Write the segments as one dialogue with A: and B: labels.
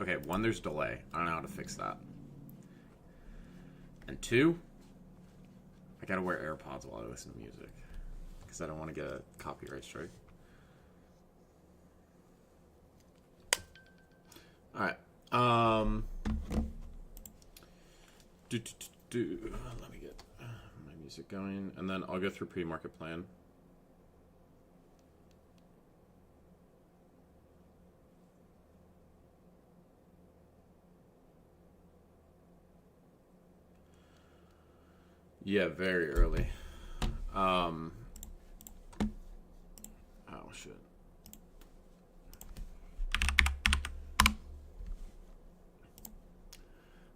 A: Okay, one, there's delay. I don't know how to fix that. And two, I gotta wear AirPods while I listen to music. Because I don't want to get a copyright strike. Alright. Let me get my music going. And then I'll go through pre-market plan. Yeah, very early. Oh, shit.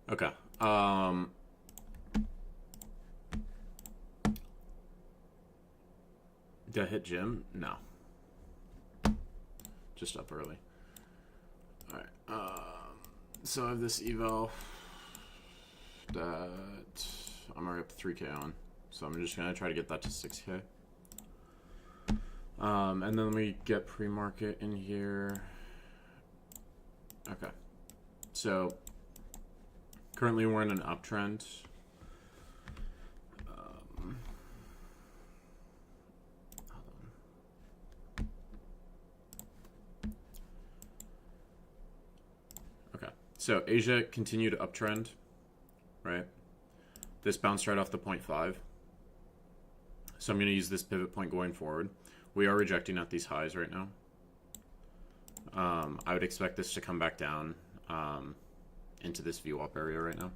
A: Okay. Did I hit gym? No. Just up early. Alright. So I have this eval that I'm already up to 3K on. So I'm just going to try to get that to 6K. And then we get pre-market in here. Okay. So currently we're in an uptrend. Okay. So Asia continued uptrend, right? This bounced right off the 0.5. So I'm going to use this pivot point going forward. We are rejecting at these highs right now. I would expect this to come back down into this VWAP area right now.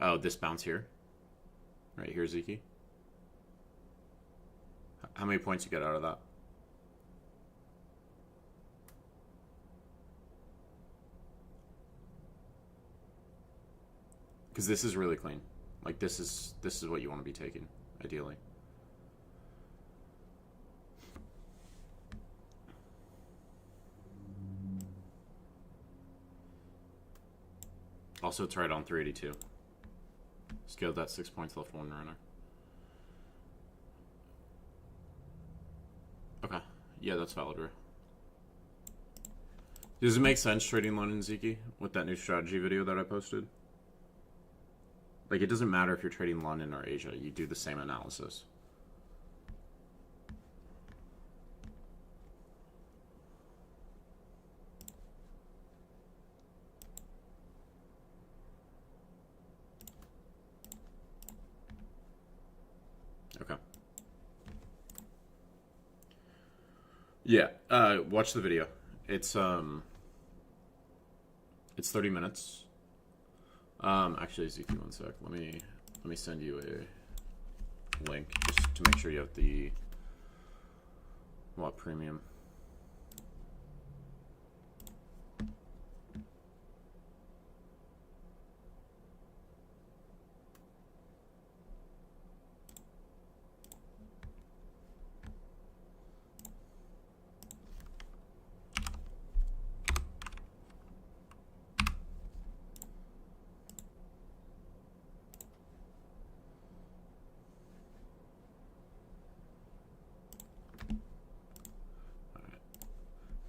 A: Oh, this bounce here. Right here, Zeke. How many points you get out of that? Because this is really clean. Like this is what you want to be taking, ideally. Also, it's right on 382. Scaled that 6 points left one runner. Okay. Yeah, that's valid, Ray. Does it make sense trading London Zeke with that new strategy video that I posted? Like, it doesn't matter if you're trading London or Asia. You do the same analysis. Okay. Yeah. Watch the video. It's 30 minutes. Actually, Zeke, one sec. Let me send you a link just to make sure you have the premium.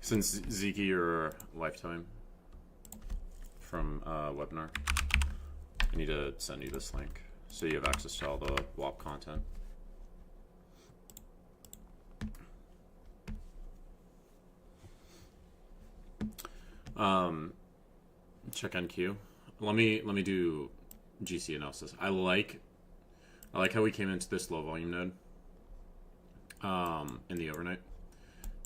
A: Since Zeke, you're lifetime from webinar, I need to send you this link so you have access to all the WAP content. Check NQ. Let me do GC analysis. I like how we came into this low volume node in the overnight.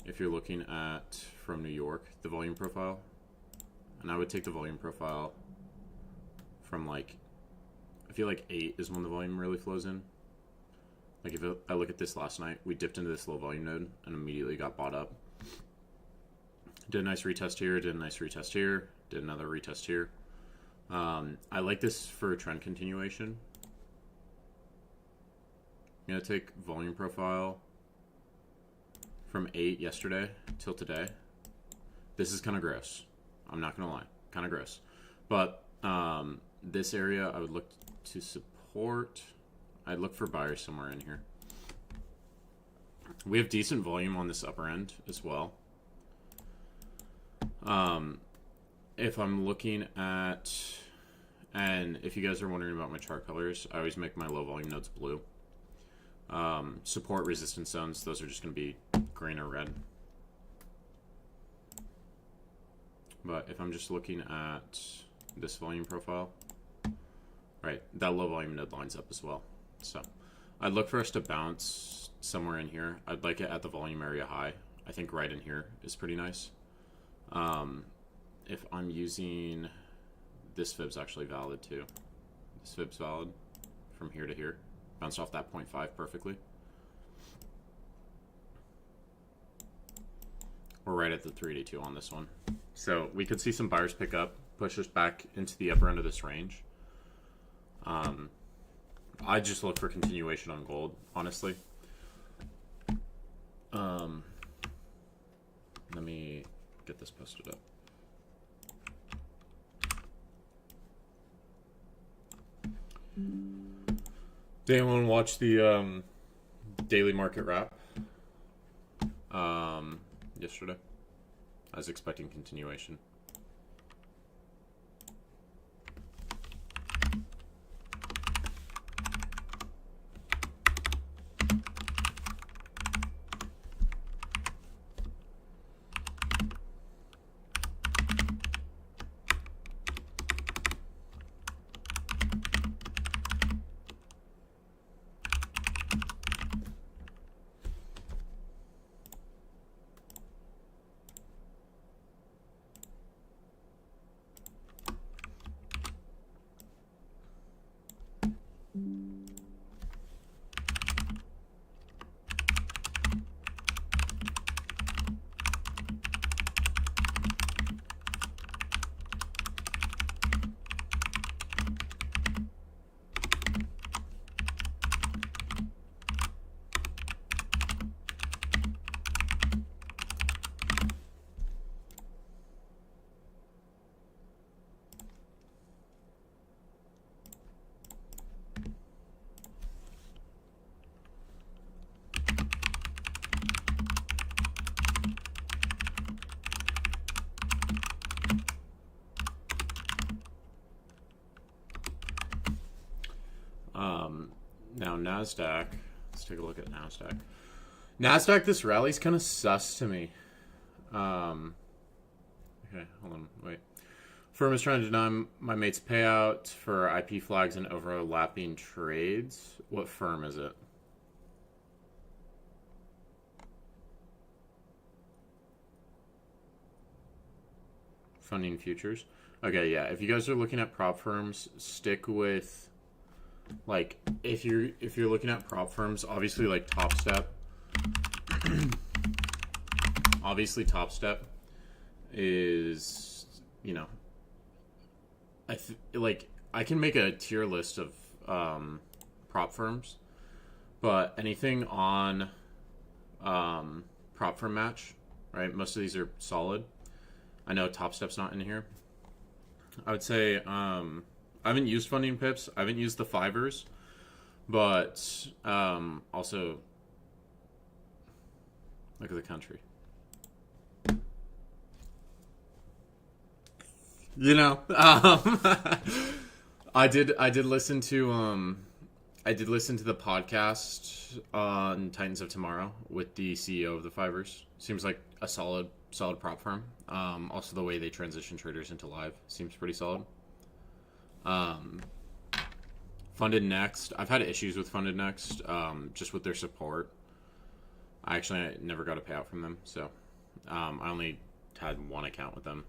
A: If you're looking at from New York, the volume profile, and I would take the volume profile from like, I feel like 8 is when the volume really flows in. Like if I look at this last night, we dipped into this low volume node and immediately got bought up. Did a nice retest here, did a nice retest here, did another retest here. I like this for a trend continuation. I'm gonna take volume profile from 8 yesterday till today. This is kind of gross. I'm not gonna lie, kind of gross. But this area I would look to support. I'd look for buyers somewhere in here. We have decent volume on this upper end as well. If I'm looking at, and if you guys are wondering about my chart colors, I always make my low volume nodes blue. Support resistance zones, those are just going to be green or red. But if I'm just looking at this volume profile, right, that low volume node lines up as well. So I'd look for us to bounce somewhere in here. I'd like it at the volume area high. I think right in here is pretty nice. If I'm using, this fib's actually valid too. This fib's valid from here to here. Bounced off that 0.5 perfectly. We're right at the 382 on this one. So we could see some buyers pick up, push us back into the upper end of this range. I just look for continuation on gold, honestly. Let me get this posted up. Did anyone watch the daily market wrap yesterday? I was expecting continuation. Now NASDAQ, let's take a look at NASDAQ. NASDAQ, this rally's kind of sus to me. Okay, hold on, wait. Firm is trying to deny my mate's payout for IP flags and overlapping trades. What firm is it? Funding futures. Okay, yeah. If you guys are looking at prop firms, stick with, like, if you're looking at prop firms, obviously like Top Step. Obviously Top Step is, you know, I can make a tier list of prop firms, but anything on prop firm match, right? Most of these are solid. I know Top Step's not in here. I would say I haven't used funding pips. I haven't used the fivers, but also look at the country. You know, I did listen to the podcast on Titans of Tomorrow with the CEO of the fivers. Seems like a solid prop firm. Also, the way they transition traders into live seems pretty solid. Funded Next. I've had issues with Funded Next, just with their support. I never got a payout from them, so I only had one account with them.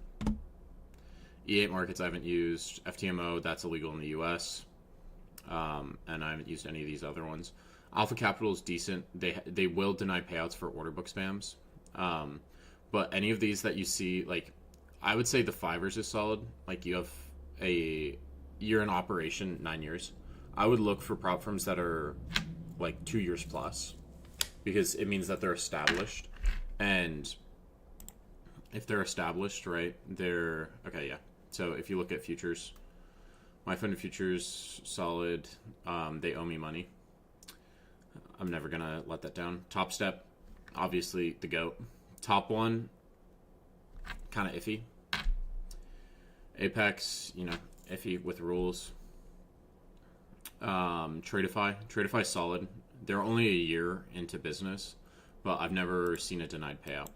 A: E8 Markets I haven't used. FTMO, that's illegal in the US. And I haven't used any of these other ones. Alpha Capital is decent. They will deny payouts for order book spams. But any of these that you see, like, I would say the fivers is solid. Like, you're in operation 9 years. I would look for prop firms that are like 2 years plus, because it means that they're established. And if they're established, right, they're okay. Yeah. So if you look at futures, my funded futures solid. They owe me money. I'm never gonna let that down. Top Step, obviously the GOAT. Top One, kind of iffy. Apex, you know, iffy with rules. Tradeify solid. They're only a year into business, but I've never seen a denied payout.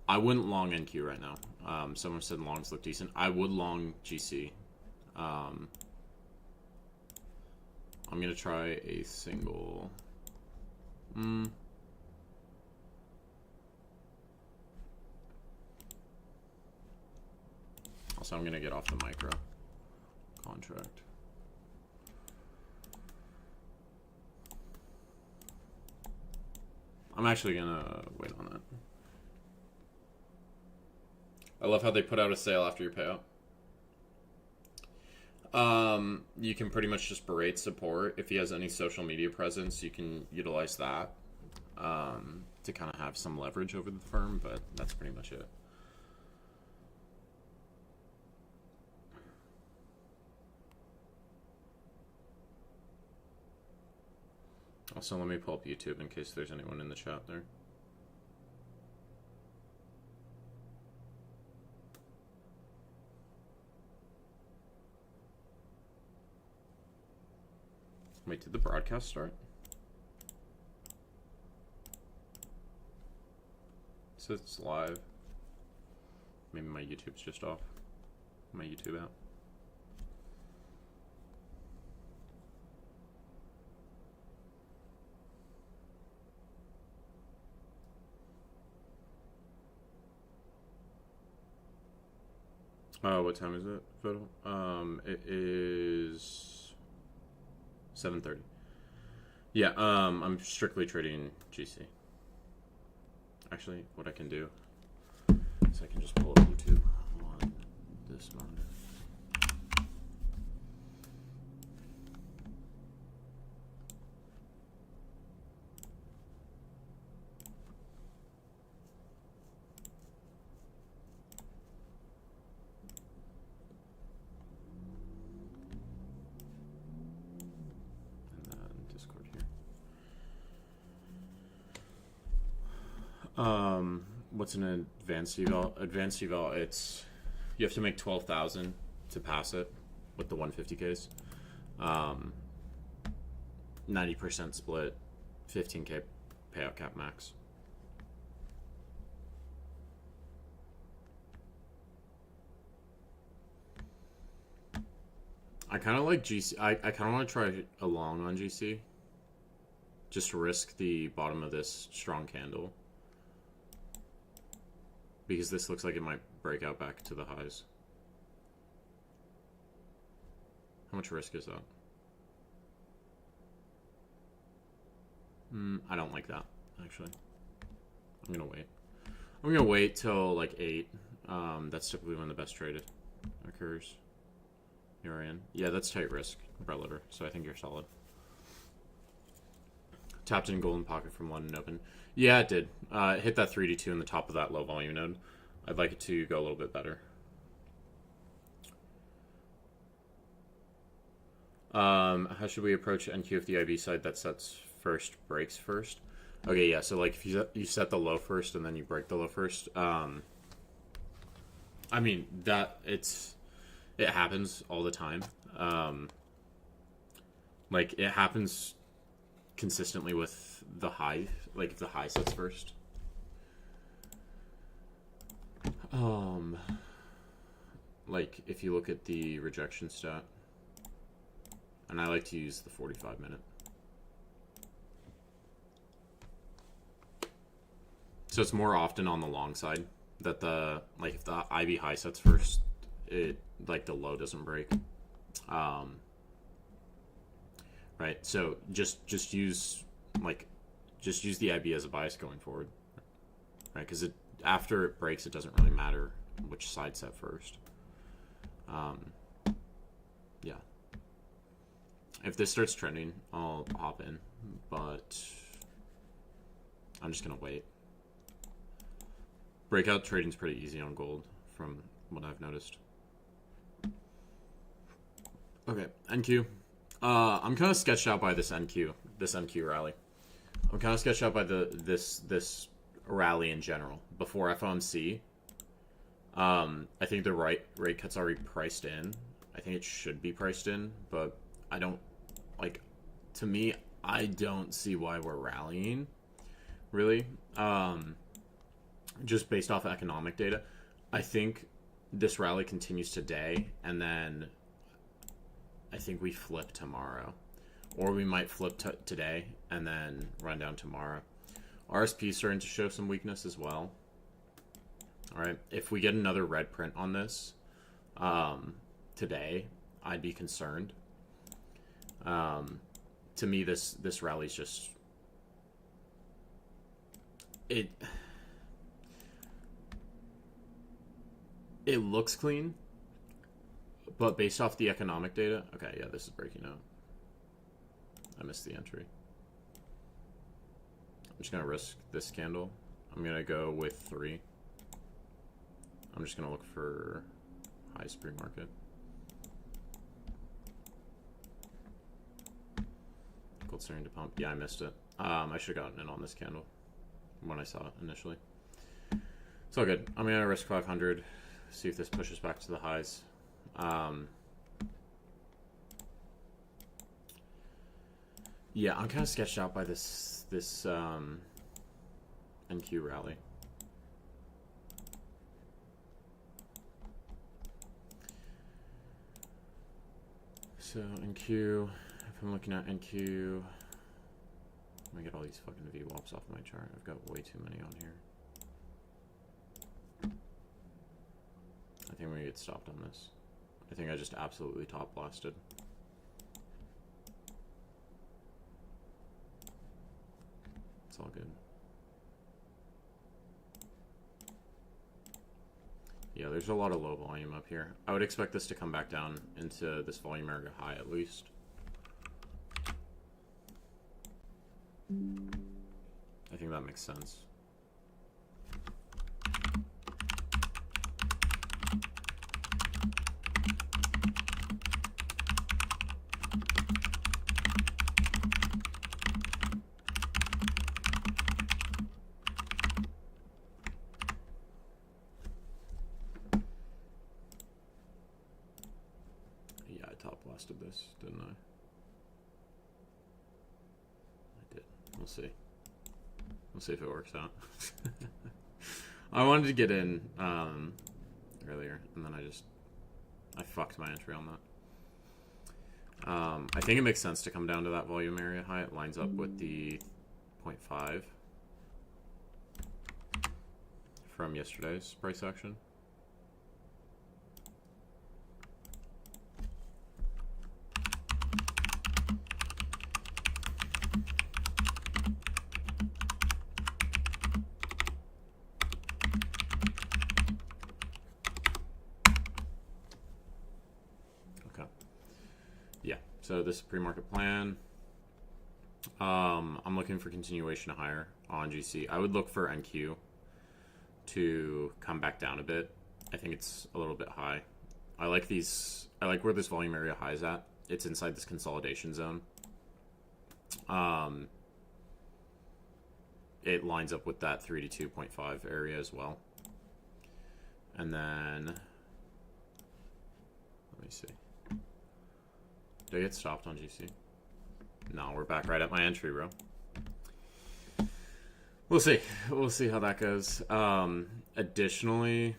A: I wouldn't long NQ right now. Someone said longs look decent. I would long GC. I'm gonna try a single. Also, I'm gonna get off the micro contract. I'm actually gonna wait on that. I love how they put out a sale after your payout. You can pretty much just berate support. If he has any social media presence, you can utilize that to kind of have some leverage over the firm, but that's pretty much it. Also, let me pull up YouTube in case there's anyone in the chat there. Wait, did the broadcast start? It says it's live. Maybe my YouTube's just off. My YouTube app. What time is it, Photo? It is 7:30. Yeah, I'm strictly trading GC. Actually, what I can do is I can just pull up YouTube on this monitor. What's an advanced eval? Advanced eval, it's you have to make 12,000 to pass it with the 150Ks. 90% split, 15K payout cap max. I kind of like GC. I kind of want to try a long on GC. Just risk the bottom of this strong candle. Because this looks like it might break out back to the highs. How much risk is that? I don't like that, actually. I'm going to wait. I'm going to wait till like 8. That's typically when the best trade occurs. You're in. Yeah, that's tight risk, Brett Liver, so I think you're solid. Tapped in golden pocket from London Open. Yeah, it did. It hit that 3D2 in the top of that low volume node. I'd like it to go a little bit better. How should we approach NQ if the IB side that sets first breaks first? Okay, yeah, so like if you set the low first and then you break the low first, I mean, it happens all the time. Like, it happens consistently with the high, like if the high sets first. Like if you look at the rejection stat, and I like to use the 45-minute. So it's more often on the long side that like if the IB high sets first, it like the low doesn't break. Right. So just use the IB as a bias going forward. Right, because after it breaks, it doesn't really matter which side set first. Yeah. If this starts trending, I'll hop in, but I'm just gonna wait. Breakout trading's pretty easy on gold, from what I've noticed. Okay, NQ. I'm kind of sketched out by this NQ rally. I'm kind of sketched out by this rally in general. Before FOMC, I think the rate cut's already priced in. I think it should be priced in, but I don't like. To me, I don't see why we're rallying. Really, just based off economic data, I think this rally continues today, and then I think we flip tomorrow, or we might flip today and then run down tomorrow. RSP is starting to show some weakness as well. All right, if we get another red print on this today, I'd be concerned. To me, this rally's just it looks clean, but based off the economic data, okay, yeah, this is breaking out. I missed the entry. I'm just gonna risk this candle. I'm gonna go with 3. I'm just gonna look for highs pre-market. Gold starting to pump. Yeah, I missed it. I should have gotten in on this candle when I saw it initially. It's all good. I'm gonna risk 500. See if this pushes back to the highs. Yeah, I'm kind of sketched out by this NQ rally. So NQ, if I'm looking at NQ, I'm gonna get all these fucking VWAPs off my chart. I've got way too many on here. I think we're gonna get stopped on this. I think I just absolutely top blasted. It's all good. Yeah, there's a lot of low volume up here. I would expect this to come back down into this volume area high at least. I think that makes sense. Yeah, I top blasted this, didn't I? I did. We'll see. We'll see if it works out. I wanted to get in earlier, and then I fucked my entry on that. I think it makes sense to come down to that volume area high. It lines up with the 0.5 from yesterday's price action. So this is pre-market plan. I'm looking for continuation higher on GC. I would look for NQ to come back down a bit. I think it's a little bit high. I like where this volume area high is at. It's inside this consolidation zone. It lines up with that 3 to 2.5 area as well. And then let me see. Did I get stopped on GC? No, we're back right at my entry, bro. We'll see. We'll see how that goes. Additionally,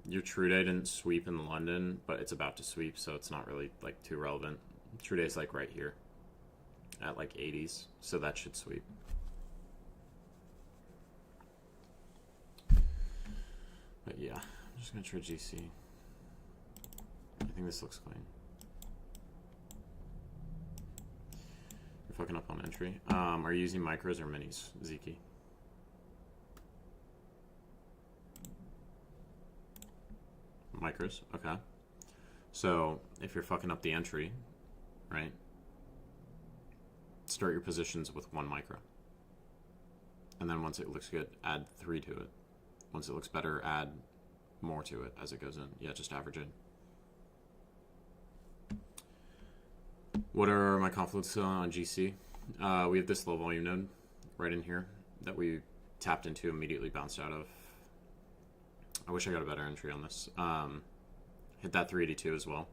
A: your true day didn't sweep in London, but it's about to sweep, so it's not really like too relevant. True day's like right here at like 80s, so that should sweep. But yeah, I'm just gonna try GC. I think this looks clean. You're fucking up on entry. Are you using micros or minis, Zeke? Micros, okay. So if you're fucking up the entry, right? Start your positions with 1 micro. And then once it looks good, add 3 to it. Once it looks better, add more to it as it goes in. Yeah, just average it. What are my conflicts on GC? We have this low volume node right in here that we tapped into, immediately bounced out of. I wish I got a better entry on this. Hit that 382 as well,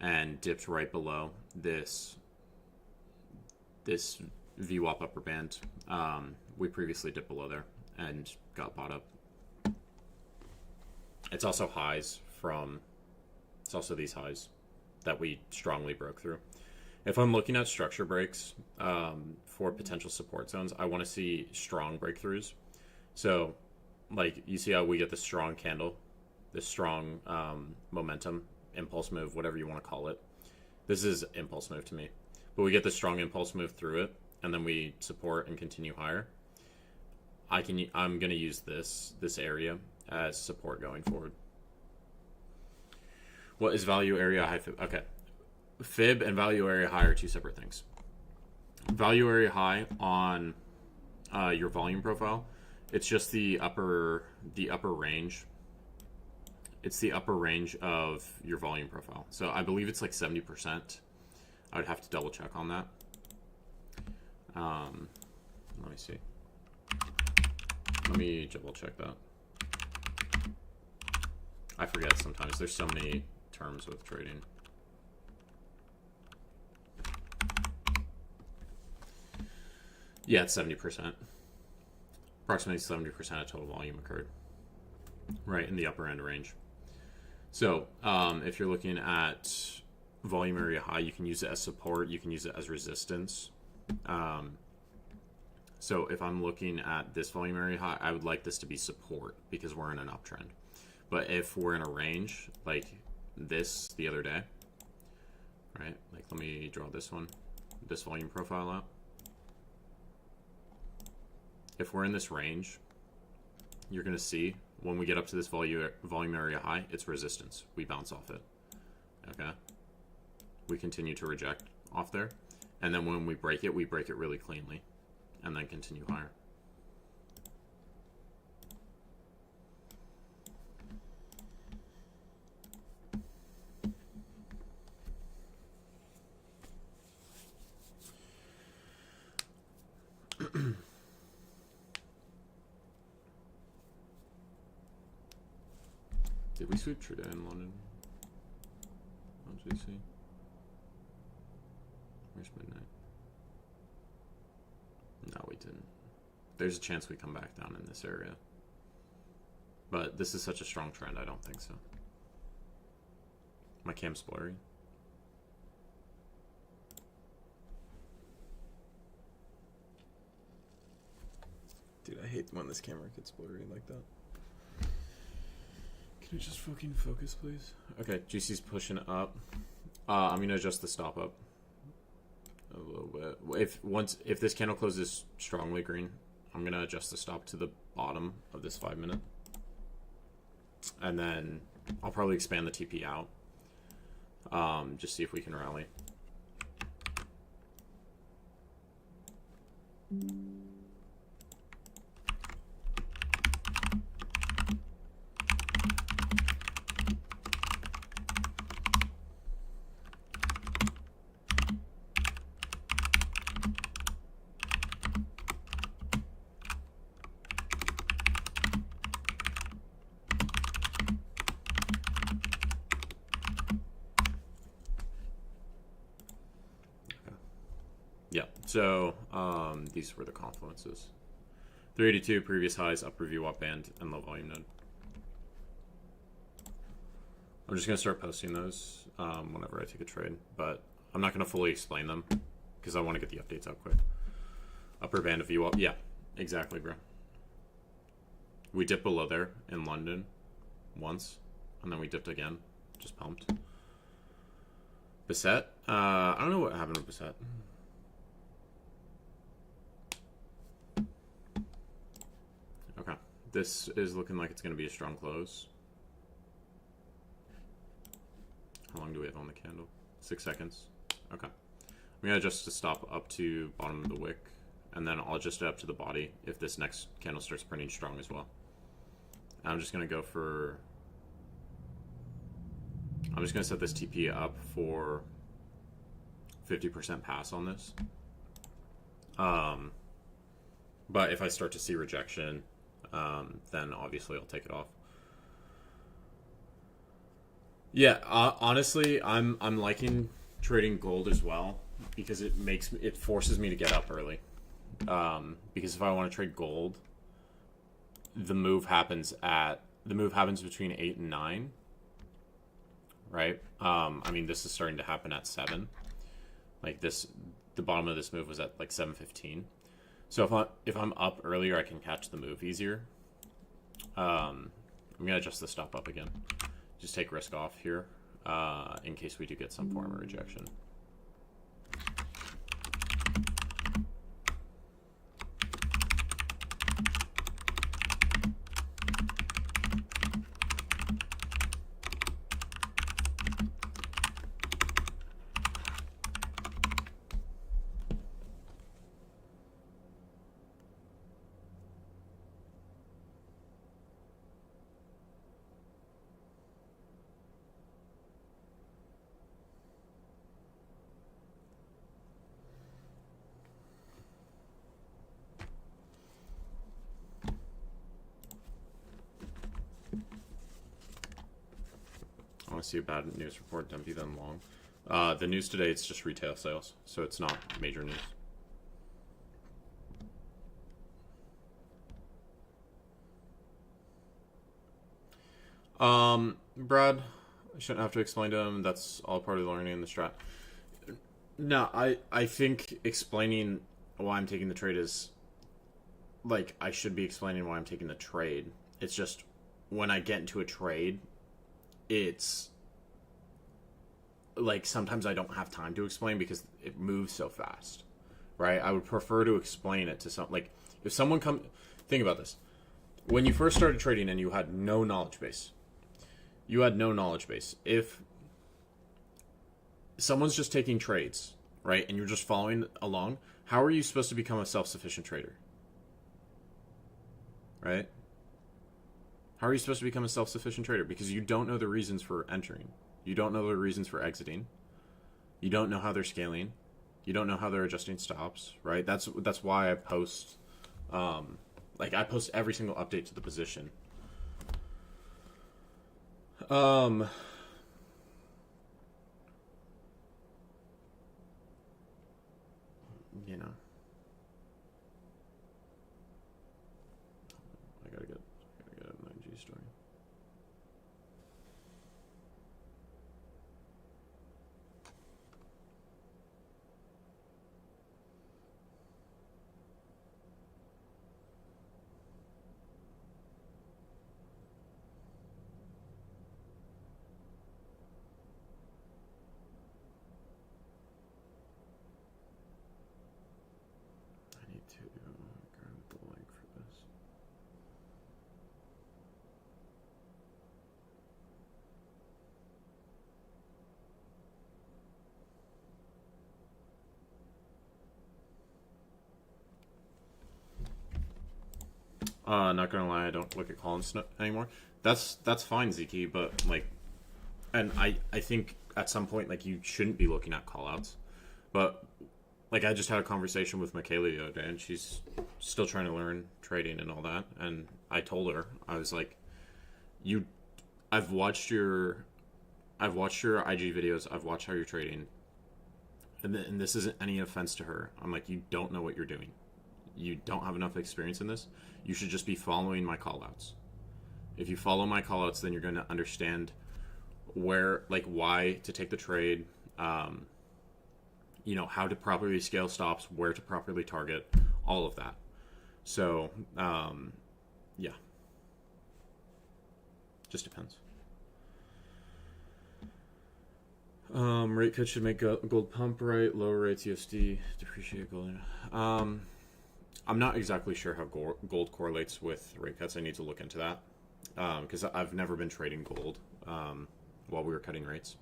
A: and dipped right below this VWAP upper band. We previously dipped below there and got bought up. It's also it's also these highs that we strongly broke through. If I'm looking at structure breaks for potential support zones, I want to see strong breakthroughs. So, like, you see how we get this strong candle, this strong momentum, impulse move, whatever you want to call it. This is impulse move to me. But we get this strong impulse move through it, and then we support and continue higher. I'm going to use this area as support going forward. What is value area high fib? Okay. Fib and value area high are two separate things. Value area high on your volume profile, it's just the upper range. It's the upper range of your volume profile. So I believe it's like 70%. I would have to double check on that. Let me see. Let me double check that. I forget sometimes. There's so many terms with trading. Yeah, it's 70%. Approximately 70% of total volume occurred. Right in the upper end range. So if you're looking at volume area high, you can use it as support. You can use it as resistance. So if I'm looking at this volume area high, I would like this to be support because we're in an uptrend. But if we're in a range like this the other day, right? Like, let me draw this one, this volume profile out. If we're in this range, you're going to see when we get up to this volume area high, it's resistance. We bounce off it. Okay. We continue to reject off there. And then when we break it really cleanly and then continue higher. Did we sweep today in London? On GC? Where's midnight? No, we didn't. There's a chance we come back down in this area. But this is such a strong trend, I don't think so. My cam's blurry. Dude, I hate when this camera gets blurry like that. Can you just fucking focus, please? Okay, GC's pushing up. I'm gonna adjust the stop up a little bit. If this candle closes strongly green, I'm gonna adjust the stop to the bottom of this 5 minute, and then I'll probably expand the TP out. Just see if we can rally. Yeah, so these were the confluences. 382, previous highs, upper VWAP band, and low volume node. I'm just going to start posting those whenever I take a trade, but I'm not going to fully explain them because I want to get the updates out quick. Upper band of VWAP, yeah, exactly, bro. We dipped below there in London once, and then we dipped again, just pumped. Beset, I don't know what happened with Beset. Okay, this is looking like it's going to be a strong close. How long do we have on the candle? 6 seconds. Okay. I'm going to adjust the stop up to bottom of the wick, and then I'll adjust it up to the body if this next candle starts printing strong as well. I'm just going to go for... I'm just going to set this TP up for 50% pass on this. But if I start to see rejection, then obviously I'll take it off. Yeah, honestly, I'm liking trading gold as well because it forces me to get up early. Because if I want to trade gold, the move happens between 8 and 9, right? I mean, this is starting to happen at 7. Like this, the bottom of this move was at like 7:15. So if I'm up earlier, I can catch the move easier. I'm gonna adjust the stop up again. Just take risk off here, in case we do get some form of rejection. I want to see a bad news report, Dumpy, then long. The news today, it's just retail sales, so it's not major news. Brad, I shouldn't have to explain to him. That's all part of the learning in the strat. No, I think explaining why I'm taking the trade is like I should be explaining why I'm taking the trade. It's just when I get into a trade, it's like sometimes I don't have time to explain because it moves so fast, right? I would prefer to explain it to like if someone think about this. When you first started trading and you had no knowledge base, if someone's just taking trades, right, and you're just following along, how are you supposed to become a self-sufficient trader? Right? How are you supposed to become a self-sufficient trader? Because you don't know the reasons for entering. You don't know the reasons for exiting. You don't know how they're scaling. You don't know how they're adjusting stops, right? That's why I post, I post every single update to the position. You know, I gotta get a 9G story. I need to grab the link for this. Not gonna lie, I don't look at Collins anymore. That's fine, Ziki, but like, and I think at some point like you shouldn't be looking at callouts, but like I just had a conversation with Michaela the other day, and she's still trying to learn trading and all that, and I told her I was like, you, I've watched your IG videos, I've watched how you're trading, and this isn't any offense to her. I'm like, you don't know what you're doing. You don't have enough experience in this. You should just be following my callouts. If you follow my callouts, then you're going to understand where, like, why to take the trade, how to properly scale stops, where to properly target, all of that. So, yeah. Just depends. Rate cut should make gold pump right. Lower rates USD depreciate gold. I'm not exactly sure how gold correlates with rate cuts. I need to look into that because I've never been trading gold while we were cutting rates.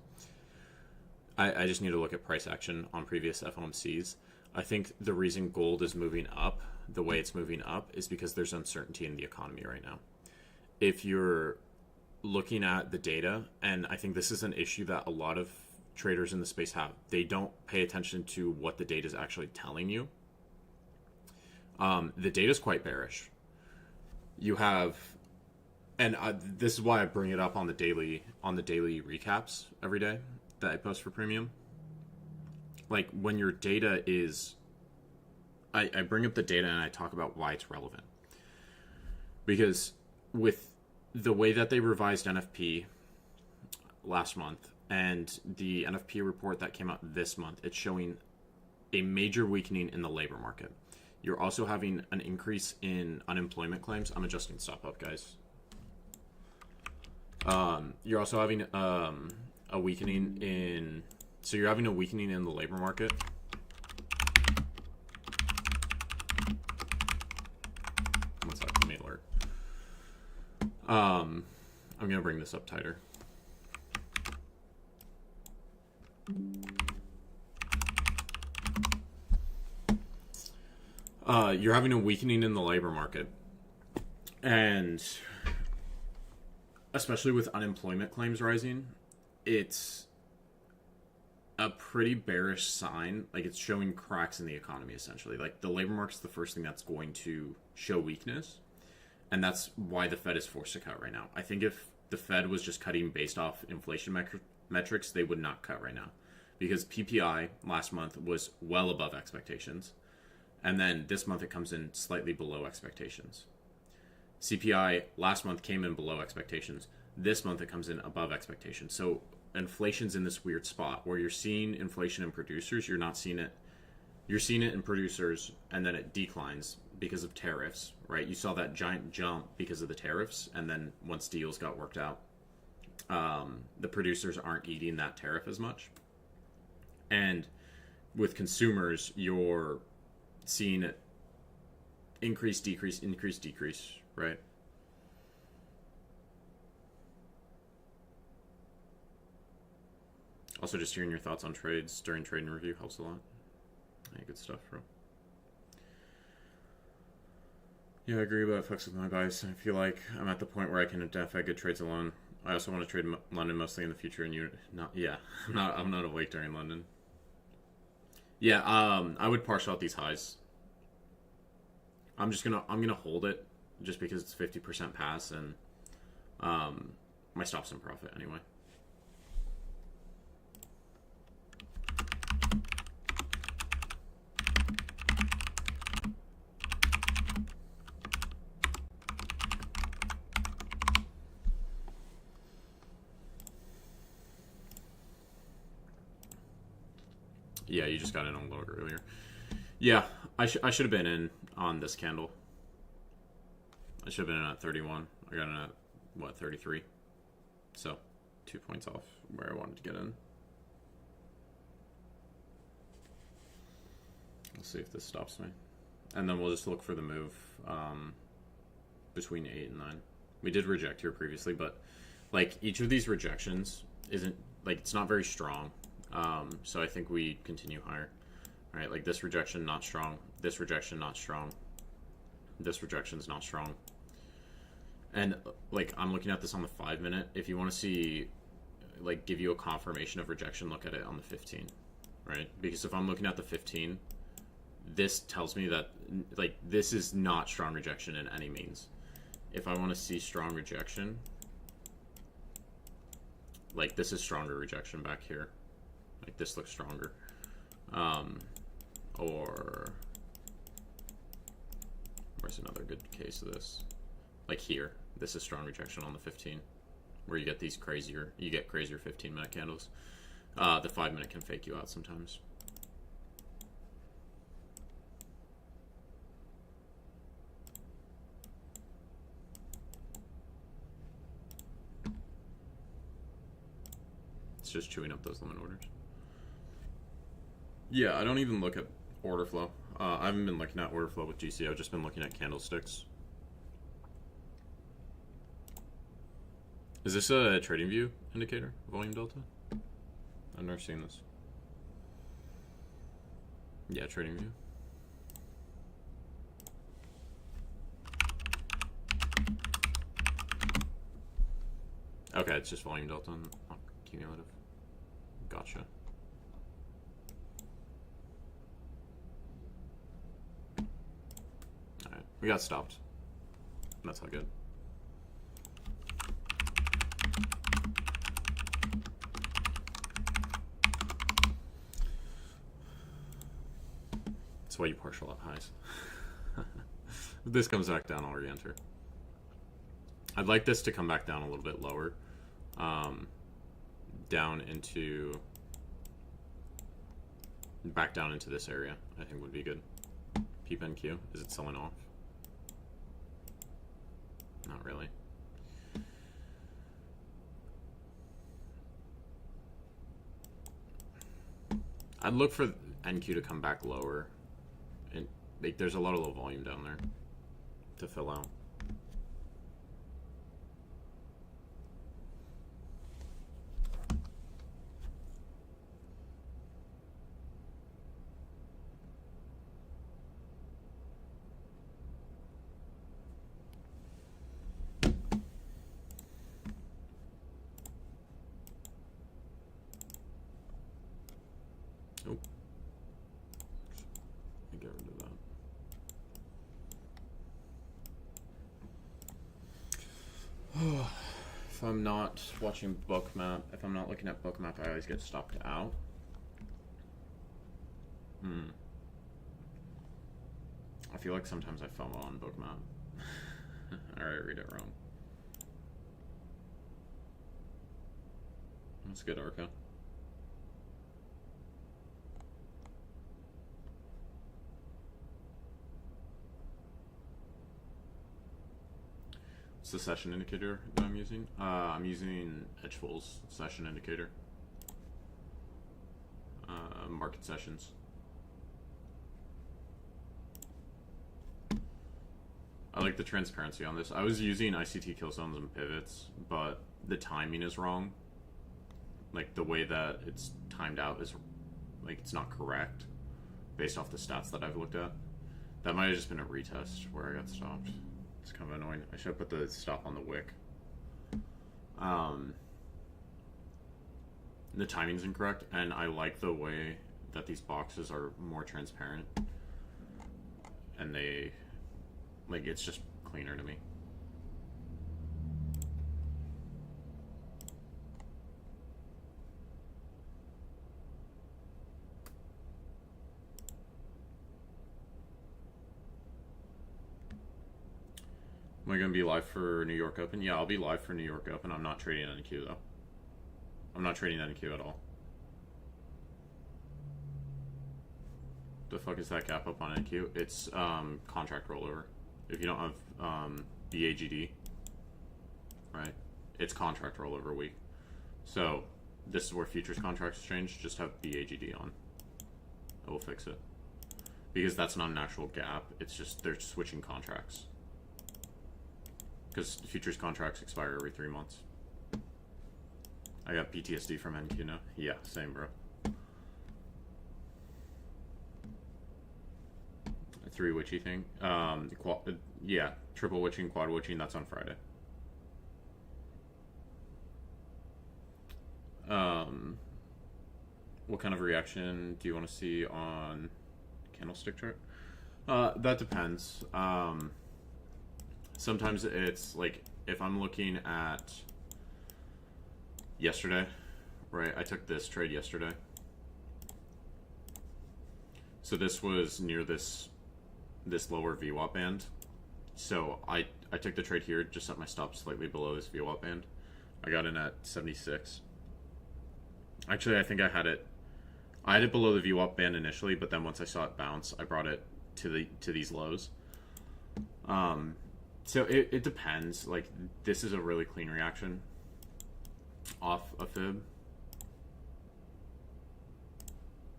A: I just need to look at price action on previous FOMCs. I think the reason gold is moving up the way it's moving up is because there's uncertainty in the economy right now. If you're looking at the data, and I think this is an issue that a lot of traders in the space have, they don't pay attention to what the data is actually telling you. The data is quite bearish. You have, and this is why I bring it up on the daily recaps every day that I post for Premium. Like, when your data is... I bring up the data and I talk about why it's relevant. Because with the way that they revised NFP last month and the NFP report that came out this month, it's showing a major weakening in the labor market. You're also having an increase in unemployment claims. I'm adjusting stop up, guys. You're also having a weakening in... So you're having a weakening in the labor market. One sec, let me alert. I'm going to bring this up tighter. You're having a weakening in the labor market. And especially with unemployment claims rising, it's a pretty bearish sign. Like, it's showing cracks in the economy, essentially. Like, the labor market's the first thing that's going to show weakness. And that's why the Fed is forced to cut right now. I think if the Fed was just cutting based off inflation metrics, they would not cut right now. Because PPI last month was well above expectations. And then this month it comes in slightly below expectations. CPI last month came in below expectations. This month it comes in above expectations. So inflation's in this weird spot where you're seeing inflation in producers, you're not seeing it. You're seeing it in producers, and then it declines because of tariffs, right? You saw that giant jump because of the tariffs, and then once deals got worked out, the producers aren't eating that tariff as much. And with consumers, you're seeing it increase, decrease, right? Also, just hearing your thoughts on trades during trade and review helps a lot. Yeah, good stuff, bro. Yeah, I agree, but it fucks with my bias. I feel like I'm at the point where I can identify good trades alone. I also want to trade London mostly in the future, and I'm not awake during London. Yeah, I would partial out these highs. I'm gonna hold it just because it's 50% pass, and my stop's in profit anyway. Yeah, you just got in on lower earlier. Yeah, I should have been in on this candle. I should have been in at 31. I got in at, what, 33? So, 2 points off where I wanted to get in. Let's see if this stops me. And then we'll just look for the move between 8 and 9. We did reject here previously, but, like, each of these rejections isn't, like, it's not very strong. So I think we continue higher. All right, like this rejection, not strong. This rejection, not strong. This rejection's not strong. And like I'm looking at this on the 5 minute. If you want to see, like, give you a confirmation of rejection, look at it on the 15, right? Because if I'm looking at the 15, this tells me that like this is not strong rejection in any means. If I want to see strong rejection, like this is stronger rejection back here. Like this looks stronger. Or where's another good case of this? Like here, this is strong rejection on the 15, where you get these crazier 15-minute candles. The 5 minute can fake you out sometimes. It's just chewing up those limit orders. Yeah, I don't even look at order flow. I haven't been looking at order flow with GC. I've just been looking at candlesticks. Is this a trading view indicator, volume delta? I've never seen this. Yeah, trading view. Okay, it's just volume delta and cumulative. Gotcha. Alright, we got stopped. That's all good. why you partial at highs. If this comes back down, I'll re-enter. I'd like this to come back down a little bit lower. Down into... Back down into this area, I think would be good. Peep NQ. Is it selling off? Not really. I'd look for NQ to come back lower. And like, there's a lot of low volume down there to fill out. Oh, get rid of that. If I'm not watching bookmap, if I'm not looking at bookmap, I always get stopped out. I feel like sometimes I FOMO on bookmap. Alright, read it wrong. That's good, Arca. What's the session indicator that I'm using? I'm using Edgefull's session indicator. Market sessions. I like the transparency on this. I was using ICT kill zones and pivots, but the timing is wrong. Like the way that it's timed out is like it's not correct based off the stats that I've looked at. That might have just been a retest where I got stopped. It's kind of annoying. I should have put the stop on the wick. The timing's incorrect, and I like the way that these boxes are more transparent. And they, like, it's just cleaner to me. Am I going to be live for New York Open? Yeah, I'll be live for New York Open. I'm not trading NQ, though. I'm not trading NQ at all. The fuck is that gap up on NQ? It's contract rollover. If you don't have BAGD, right? It's contract rollover week. So this is where futures contracts change. Just have BAGD on. I will fix it. Because that's not an actual gap. It's just they're switching contracts. Because futures contracts expire every 3 months. I got PTSD from NQ now. Yeah, same, bro. 3 witchy thing. Yeah, triple witching, quad witching. That's on Friday. What kind of reaction do you want to see on candlestick chart? That depends. Sometimes it's like if I'm looking at yesterday, right? I took this trade yesterday. So this was near this lower VWAP band. So I took the trade here, just set my stop slightly below this VWAP band. I got in at 76. Actually, I think I had it below the VWAP band initially, but then once I saw it bounce, I brought it to these lows. So it depends. Like, this is a really clean reaction off a fib.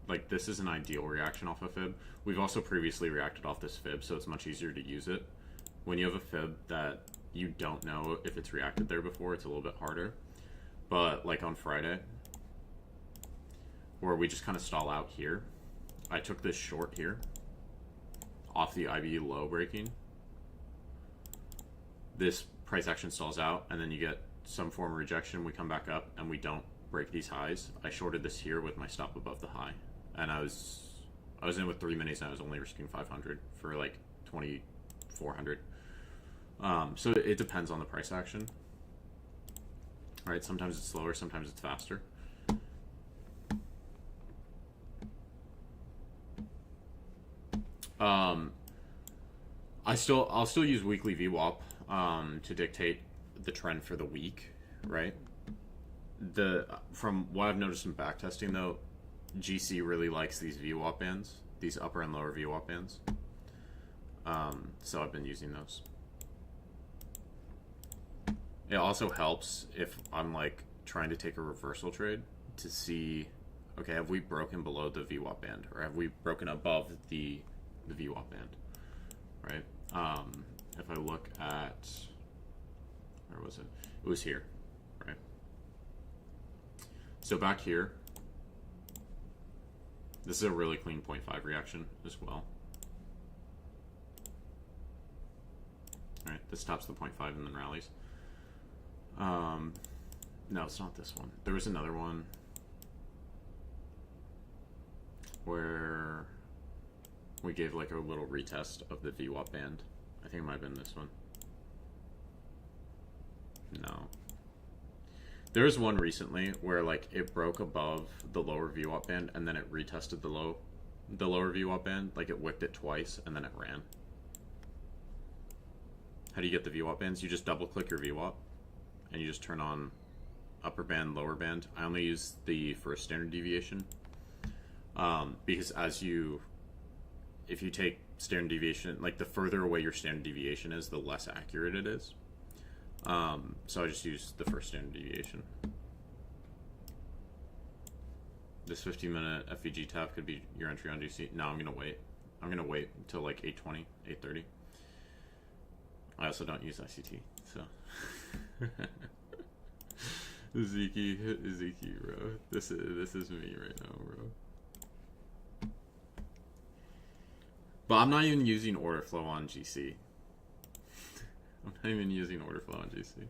A: Like, this is an ideal reaction off a fib. We've also previously reacted off this fib, so it's much easier to use it. When you have a fib that you don't know if it's reacted there before, it's a little bit harder. But like on Friday, where we just kind of stall out here, I took this short here off the IB low breaking. This price action stalls out, and then you get some form of rejection. We come back up, and we don't break these highs. I shorted this here with my stop above the high, and I was in with 3 minutes, and I was only risking 500 for like 2,400. So it depends on the price action. All right, sometimes it's slower, sometimes it's faster. Um, I'll still use weekly VWAP to dictate the trend for the week, right? From what I've noticed in backtesting though, GC really likes these VWAP bands, these upper and lower VWAP bands. So I've been using those. It also helps if I'm like trying to take a reversal trade to see, okay, have we broken below the VWAP band, or have we broken above the VWAP band, right? If I look at, where was it? It was here, right? So back here, this is a really clean 0.5 reaction as well. All right, this tops the 0.5 and then rallies. No, it's not this one. There was another one where we gave like a little retest of the VWAP band. I think it might have been this one. No. There was one recently where like it broke above the lower VWAP band and then it retested the lower VWAP band. Like it whipped it twice and then it ran. How do you get the VWAP bands? You just double click your VWAP and you just turn on upper band, lower band. I only use the first standard deviation because if you take standard deviation, like the further away your standard deviation is, the less accurate it is. So I just use the first standard deviation. This 15-minute FVG tap could be your entry on GC. No, I'm gonna wait. I'm gonna wait until like 8:20, 8:30. I also don't use ICT, so. Zeke, bro. This is me right now, bro. But I'm not even using order flow on GC. I'm not even using order flow on GC.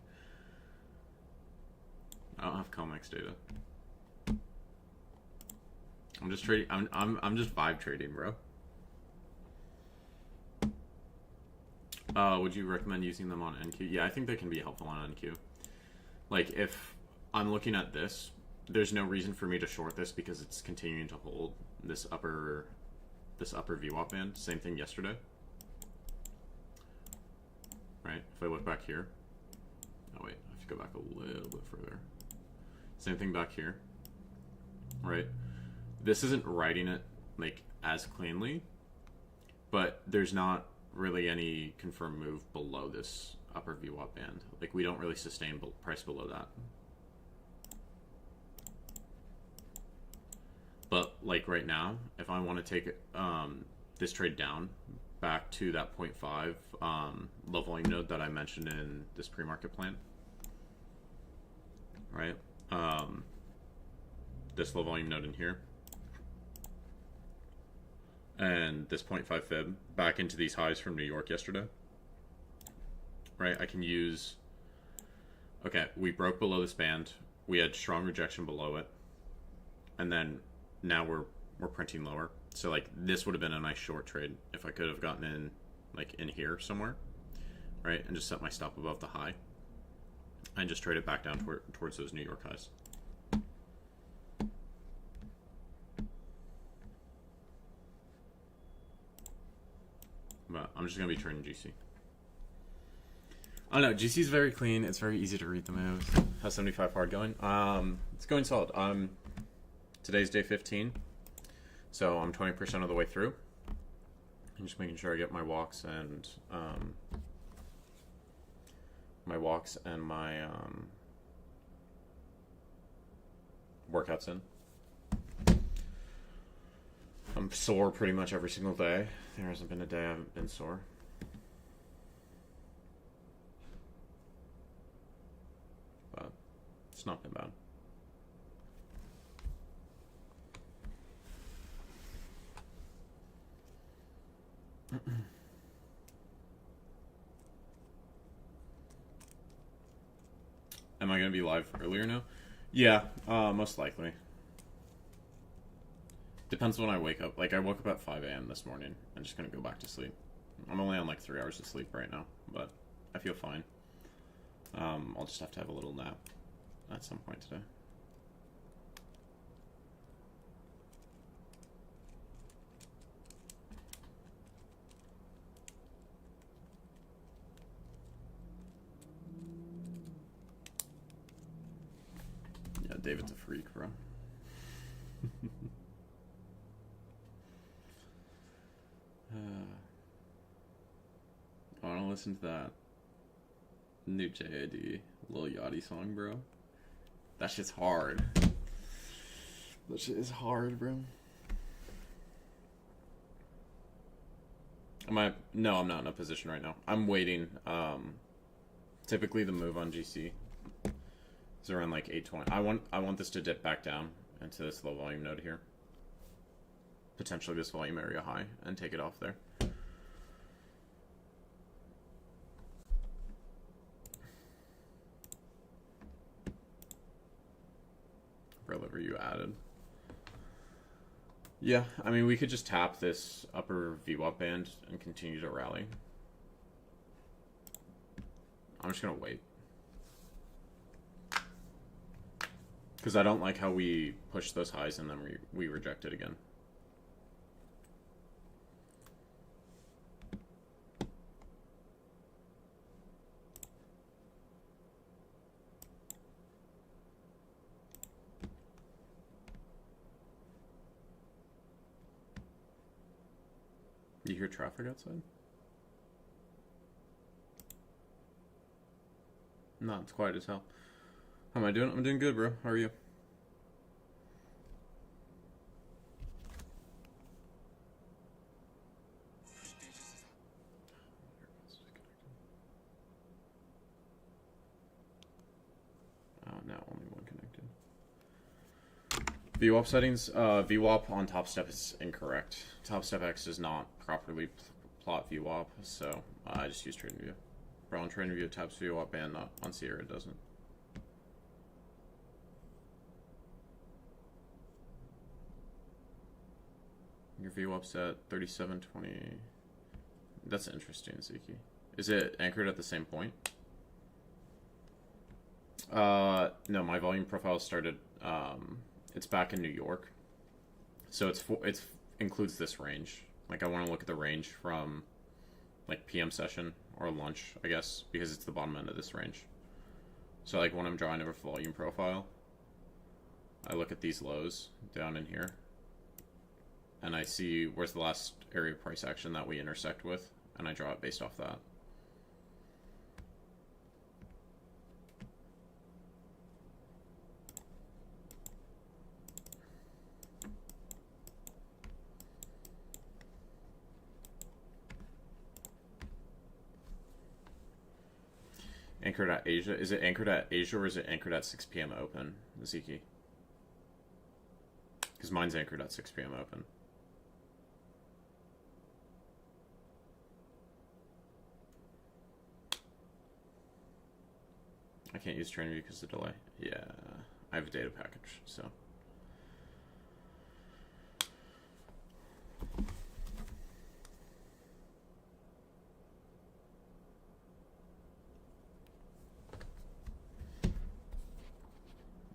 A: I don't have COMEX data. I'm just trading. I'm just vibe trading, bro. Would you recommend using them on NQ? Yeah, I think they can be helpful on NQ. Like if I'm looking at this, there's no reason for me to short this because it's continuing to hold this upper VWAP band. Same thing yesterday. Right? If I look back here. Oh wait, I have to go back a little bit further. Same thing back here. Right? This isn't writing it like as cleanly, but there's not really any confirmed move below this upper VWAP band. Like we don't really sustain price below that. But like right now, if I want to take this trade down back to that 0.5 low volume node that I mentioned in this pre-market plan, right? This low volume node in here, and this 0.5 fib back into these highs from New York yesterday, right? I can use, okay, we broke below this band, we had strong rejection below it, and then now we're printing lower. So like this would have been a nice short trade if I could have gotten in like in here somewhere, right? And just set my stop above the high and just trade it back down towards those New York highs. But I'm just gonna be trading GC. I don't know, GC is very clean. It's very easy to read the moves. How's 75 hard going? It's going solid. Today's day 15, so I'm 20% of the way through. I'm just making sure I get my walks and my workouts in. I'm sore pretty much every single day. There hasn't been a day I haven't been sore. But it's not been bad. Am I going to be live earlier now? Yeah, most likely. Depends when I wake up. Like, I woke up at 5 a.m. this morning. I'm just going to go back to sleep. I'm only on like 3 hours of sleep right now, but I feel fine. I'll just have to have a little nap at some point today. David's a freak, bro. I want to listen to that new JID Lil Yachty song, bro. That shit's hard. That shit is hard, bro. No, I'm not in a position right now. I'm waiting. Typically the move on GC is around like 820. I want this to dip back down into this low volume node here. Potentially this volume area high and take it off there. Whatever you added. Yeah, I mean, we could just tap this upper VWAP band and continue to rally. I'm just gonna wait. Because I don't like how we push those highs and then we reject it again. You hear traffic outside? No, it's quiet as hell. How am I doing? I'm doing good, bro. How are you? Oh, now only one connected. VWAP settings. VWAP on top step is incorrect. Top step X does not properly plot VWAP, so I just use TradingView. Bro, on TradingView it taps VWAP and on Sierra it doesn't. Your VWAP's at 3720. That's interesting, Ziki. Is it anchored at the same point? No, my volume profile started. It's back in New York, so it's includes this range. Like I want to look at the range from like PM session or lunch, I guess, because it's the bottom end of this range. So like when I'm drawing a volume profile, I look at these lows down in here, and I see where's the last area of price action that we intersect with, and I draw it based off that. Anchored at Asia? Is it anchored at Asia or is it anchored at 6 p.m. open, Ziki? Because mine's anchored at 6 p.m. open. I can't use TradingView because of the delay. Yeah, I have a data package, so.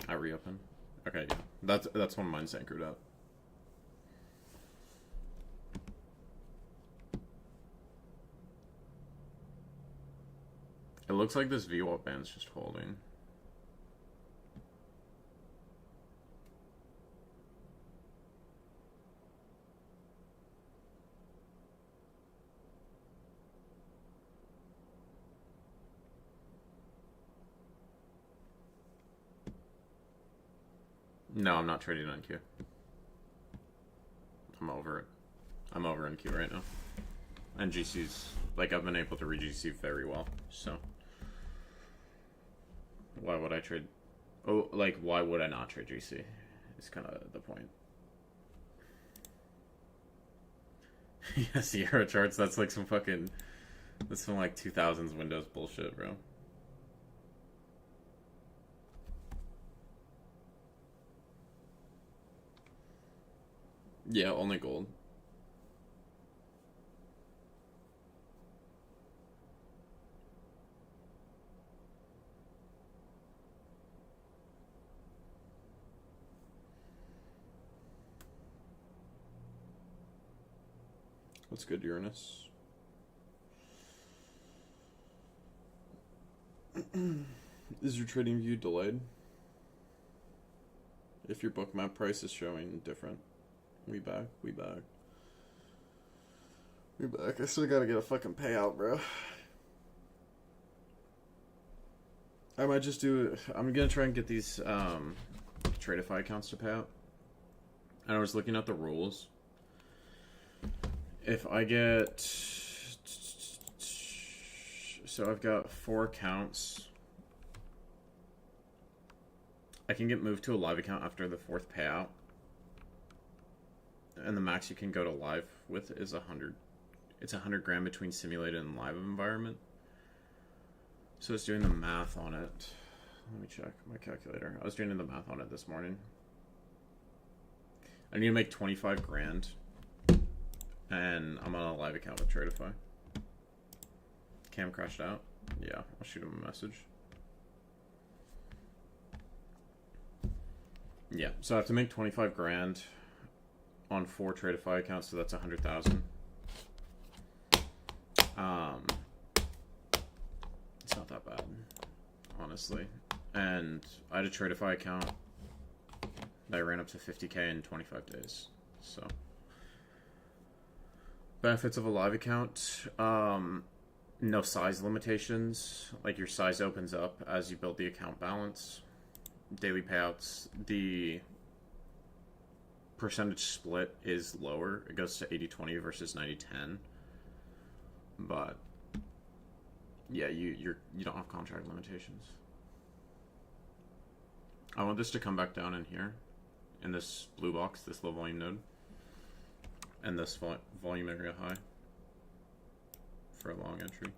A: I reopen. Okay, yeah. That's when mine's anchored up. It looks like this VWAP band's just holding. No, I'm not trading on Q. I'm over it. I'm over in Q right now. And GC's, like, I've been able to re-GC very well, so. Why would I trade? Oh, like, why would I not trade GC? Is kind of the point. Yeah, Sierra charts, that's like some fucking, that's some like 2000s Windows bullshit, bro. Yeah, only gold. What's good, Uranus? Is your trading view delayed? if your bookmap price is showing different. We back. We back. We back. I still gotta get a fucking payout, bro. I might just do. I'm gonna try and get these Tradeify accounts to pay out. And I was looking at the rules. If I get, so I've got 4 accounts. I can get moved to a live account after the 4th payout. And the max you can go to live with is 100. It's 100 grand between simulated and live environment. So I was doing the math on it. Let me check my calculator. I was doing the math on it this morning. I need to make 25 grand. And I'm on a live account with Tradeify. Cam crashed out. Yeah, I'll shoot him a message. Yeah, so I have to make 25 grand on 4 Tradeify accounts, so that's 100,000. It's not that bad, honestly. And I had a Tradeify account that I ran up to 50k in 25 days. So benefits of a live account, no size limitations. Like, your size opens up as you build the account balance. Daily payouts, the percentage split is lower. It goes to 80-20 versus 90-10. But yeah, you don't have contract limitations. I want this to come back down in here, in this blue box, this low volume node, and this volume area high for a long entry.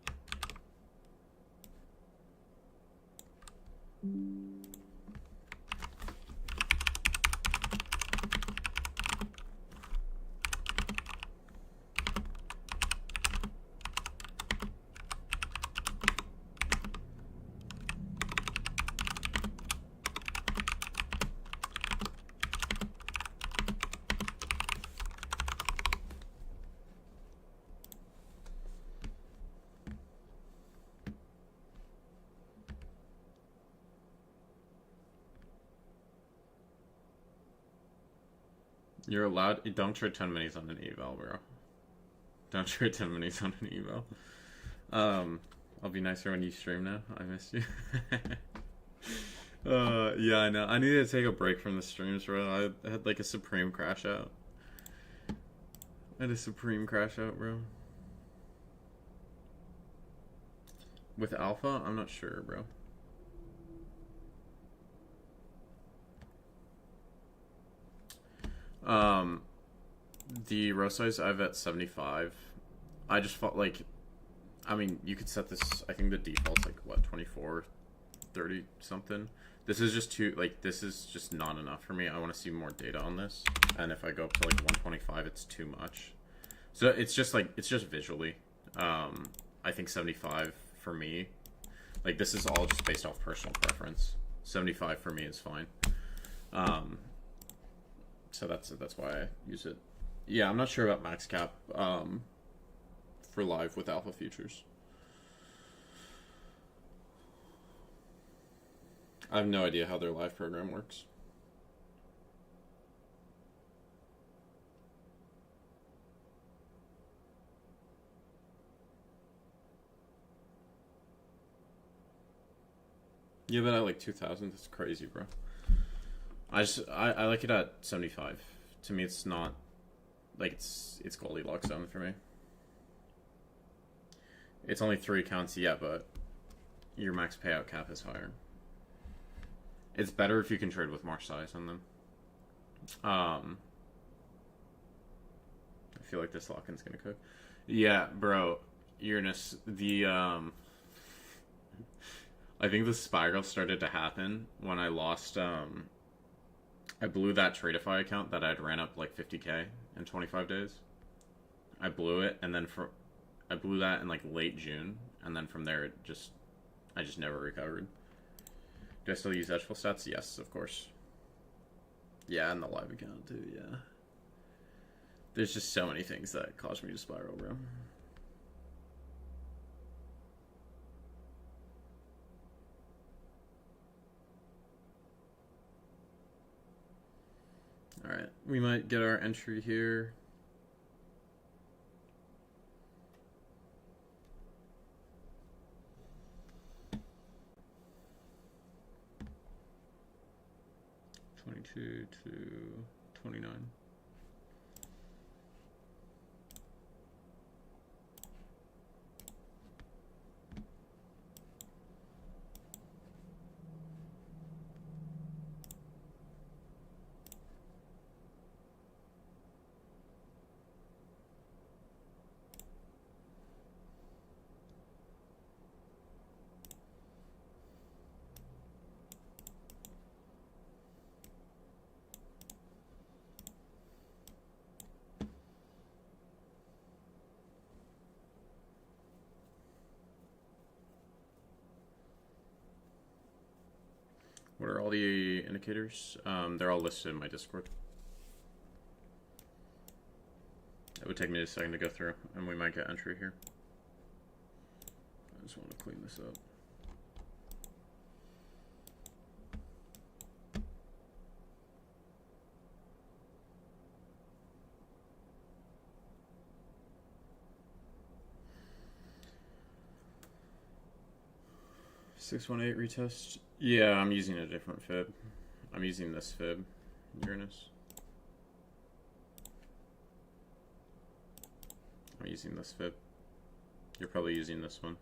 A: You're allowed. Don't trade 10 minis on an eval, bro. Don't trade 10 minis on an eval. I'll be nicer when you stream now. I missed you. Yeah, I know. I needed to take a break from the streams, bro. I had like a supreme crash out. Bro. With alpha, I'm not sure, bro. The row size I have at 75. I just felt like, I mean, you could set this, I think the default's like, what, 24, 30 something? This is just too, like, this is just not enough for me. I want to see more data on this. And if I go up to like 125, it's too much. So it's just like, it's just visually. I think 75 for me, like, this is all just based off personal preference. 75 for me is fine. So that's why I use it. Yeah, I'm not sure about max cap for live with alpha futures. I have no idea how their live program works. Yeah, but I like 2,000. That's crazy, bro. I like it at 75. To me, it's not like it's Goldilocks zone for me. It's only 3 accounts yet, but your max payout cap is higher. It's better if you can trade with more size on them. I feel like this lock-in's gonna cook. Yeah, bro. Uranus, the I think the spiral started to happen when I lost I blew that Tradeify account that I'd ran up like 50k in 25 days. I blew it, and then I blew that in like late June, and then from there I just never recovered. Do I still use Edgeful stats? Yes, of course. Yeah, and the live account too, yeah. There's just so many things that caused me to spiral, bro. All right, we might get our entry here. $22 to $29. What are all the indicators? They're all listed in my Discord. It would take me a second to go through, and we might get entry here. I just want to clean this up. $618 retest. Yeah, I'm using a different fib. I'm using this fib, Uranus. I'm using this fib. You're probably using this one,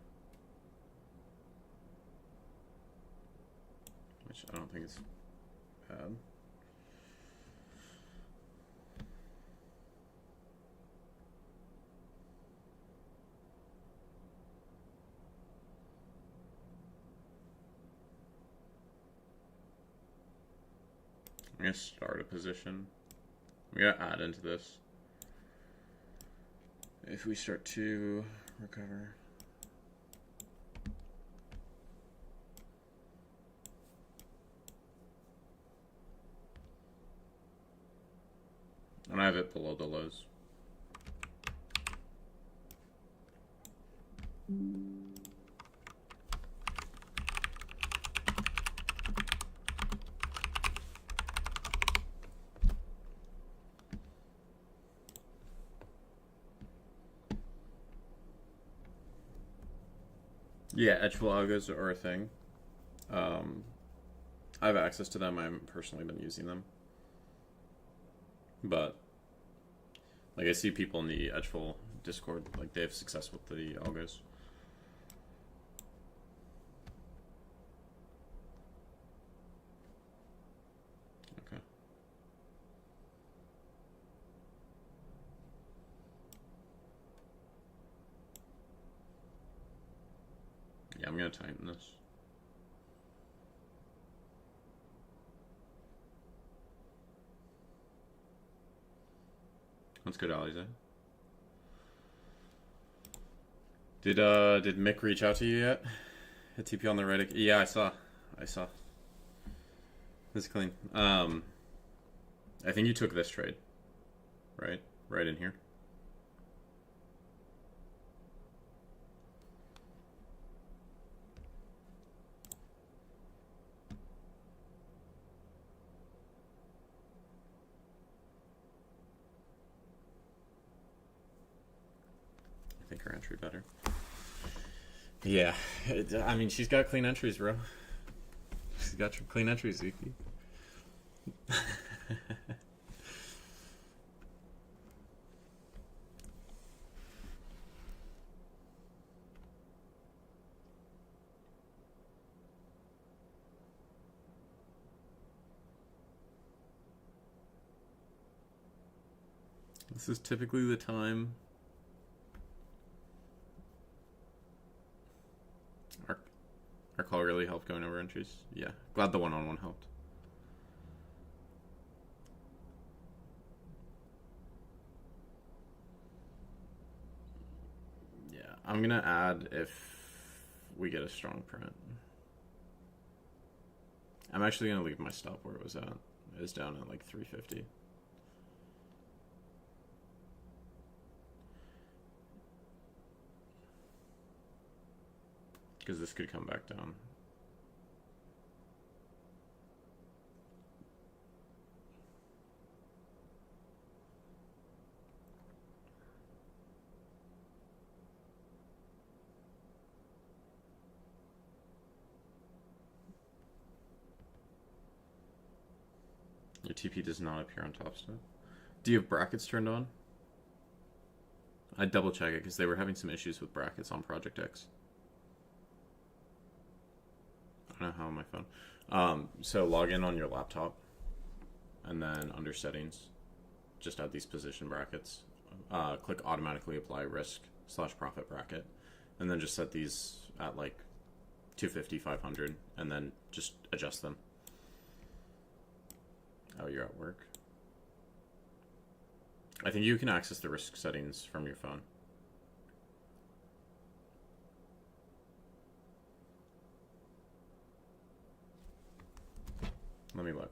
A: which I don't think is bad. I'm gonna start a position. I'm gonna add into this. If we start to recover. And I have it below the lows. Yeah, edgeful algos are a thing. I have access to them. I haven't personally been using them. But, like, I see people in the edgeful Discord, like, they have success with the algos. Okay. Yeah, I'm gonna tighten this. Let's go to Alize. Did Mick reach out to you yet? Hit TP on the right. Yeah, I saw. It's clean. I think you took this trade, right? Right in here. I think her entry better. Yeah, I mean, she's got clean entries, bro. She's got clean entries, Zuki. This is typically the time. Our call really helped going over entries. Yeah, glad the one-on-one helped. Yeah, I'm gonna add if we get a strong print. I'm actually gonna leave my stop where it was at. It was down at like 350. Because this could come back down. Your TP does not appear on top still. Do you have brackets turned on? I'd double check it because they were having some issues with brackets on Project X. I don't know how on my phone. So log in on your laptop and then under settings, just add these position brackets. Click automatically apply risk/profit bracket, and then just set these at like 250, 500, and then just adjust them. Oh, you're at work. I think you can access the risk settings from your phone. Let me look.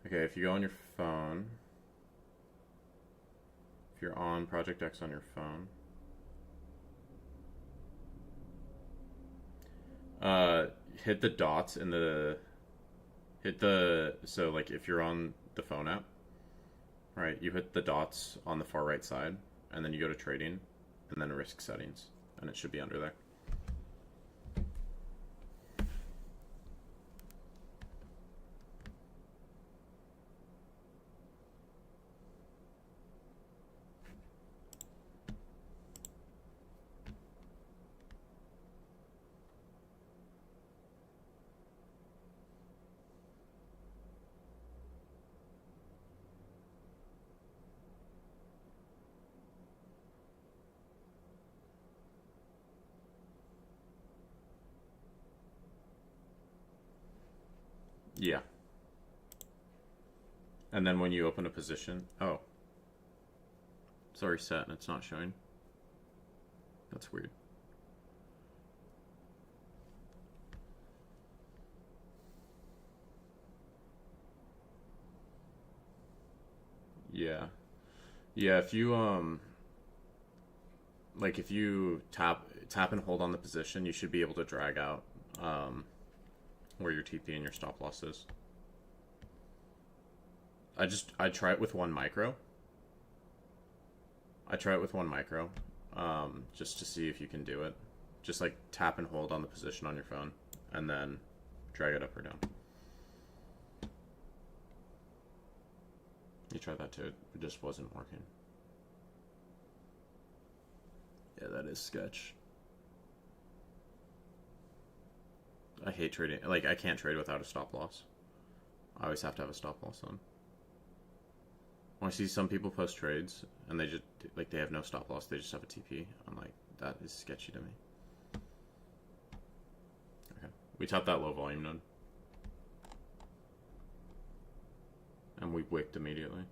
A: Okay, if you go on your phone, if you're on Project X on your phone, hit the dots in the, so like if you're on the phone app, right, you hit the dots on the far right side, and then you go to trading, and then risk settings, and it should be under there. Yeah. And then when you open a position, oh, it's already set and it's not showing. That's weird. Yeah. Yeah, if you like if you tap and hold on the position, you should be able to drag out where your TP and your stop loss is. I try it with 1 micro. Just to see if you can do it. Just like tap and hold on the position on your phone, and then drag it up or down. You tried that too. It just wasn't working. Yeah, that is sketch. I hate trading. Like, I can't trade without a stop loss. I always have to have a stop loss on. When I see some people post trades and they just, like, they have no stop loss, they just have a TP, I'm like, that is sketchy to me. Okay. We tapped that low volume node. And we wicked immediately.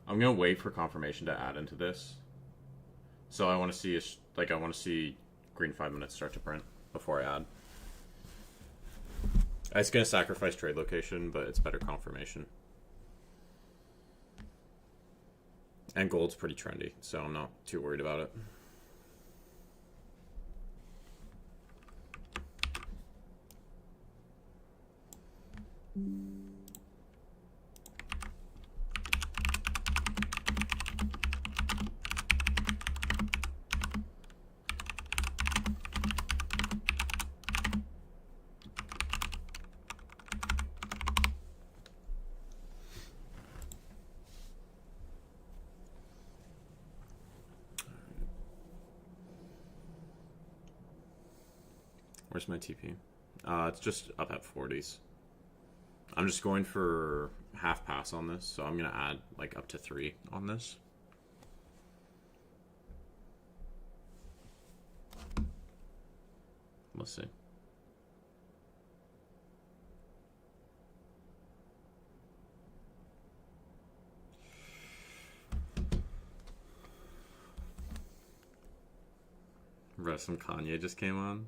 A: I'm going to wait for confirmation to add into this. So I want to see, I want to see green 5 minutes start to print before I add. It's going to sacrifice trade location, but it's better confirmation. And gold's pretty trendy, so I'm not too worried about it. Where's my TP? It's just up at 40s. I'm just going for half pass on this, so I'm going to add like up to 3 on this. Let's see. Bro, some Kanye just came on.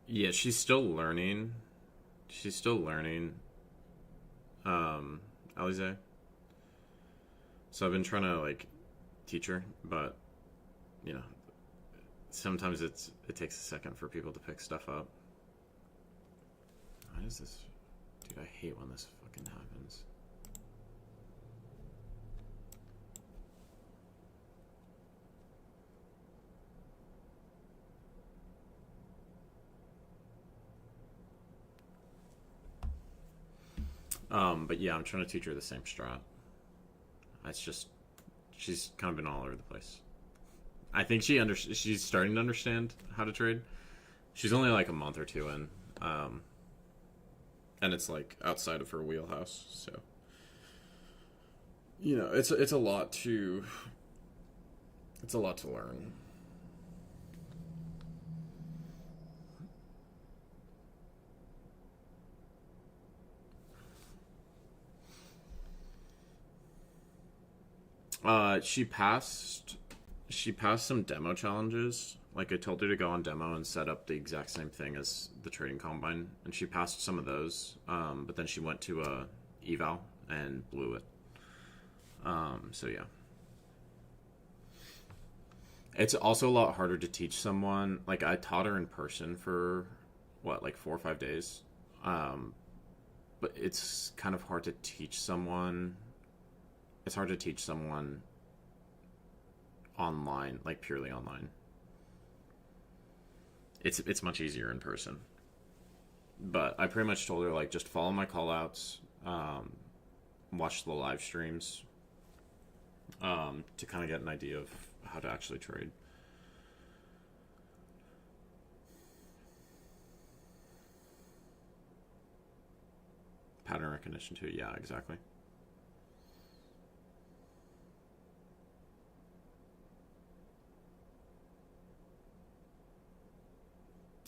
A: Yeah, she's still learning. Alize. So I've been trying to like teach her, but you know, sometimes it takes a second for people to pick stuff up. Why is this? Dude, I hate when this fucking happens. But yeah, I'm trying to teach her the same strat. It's just, she's kind of been all over the place. I think she's starting to understand how to trade. She's only like a month or two in, and it's like outside of her wheelhouse. So, you know, it's a lot to learn. She passed some demo challenges. Like, I told her to go on demo and set up the exact same thing as the trading combine, and she passed some of those. But then she went to a eval and blew it. So yeah, it's also a lot harder to teach someone. Like, I taught her in person for what, like 4 or 5 days. But it's kind of hard to teach someone. It's hard to teach someone online, like purely online. It's much easier in person. But I pretty much told her, like, just follow my call outs, watch the live streams, to kind of get an idea of how to actually trade. Pattern recognition too, yeah, exactly.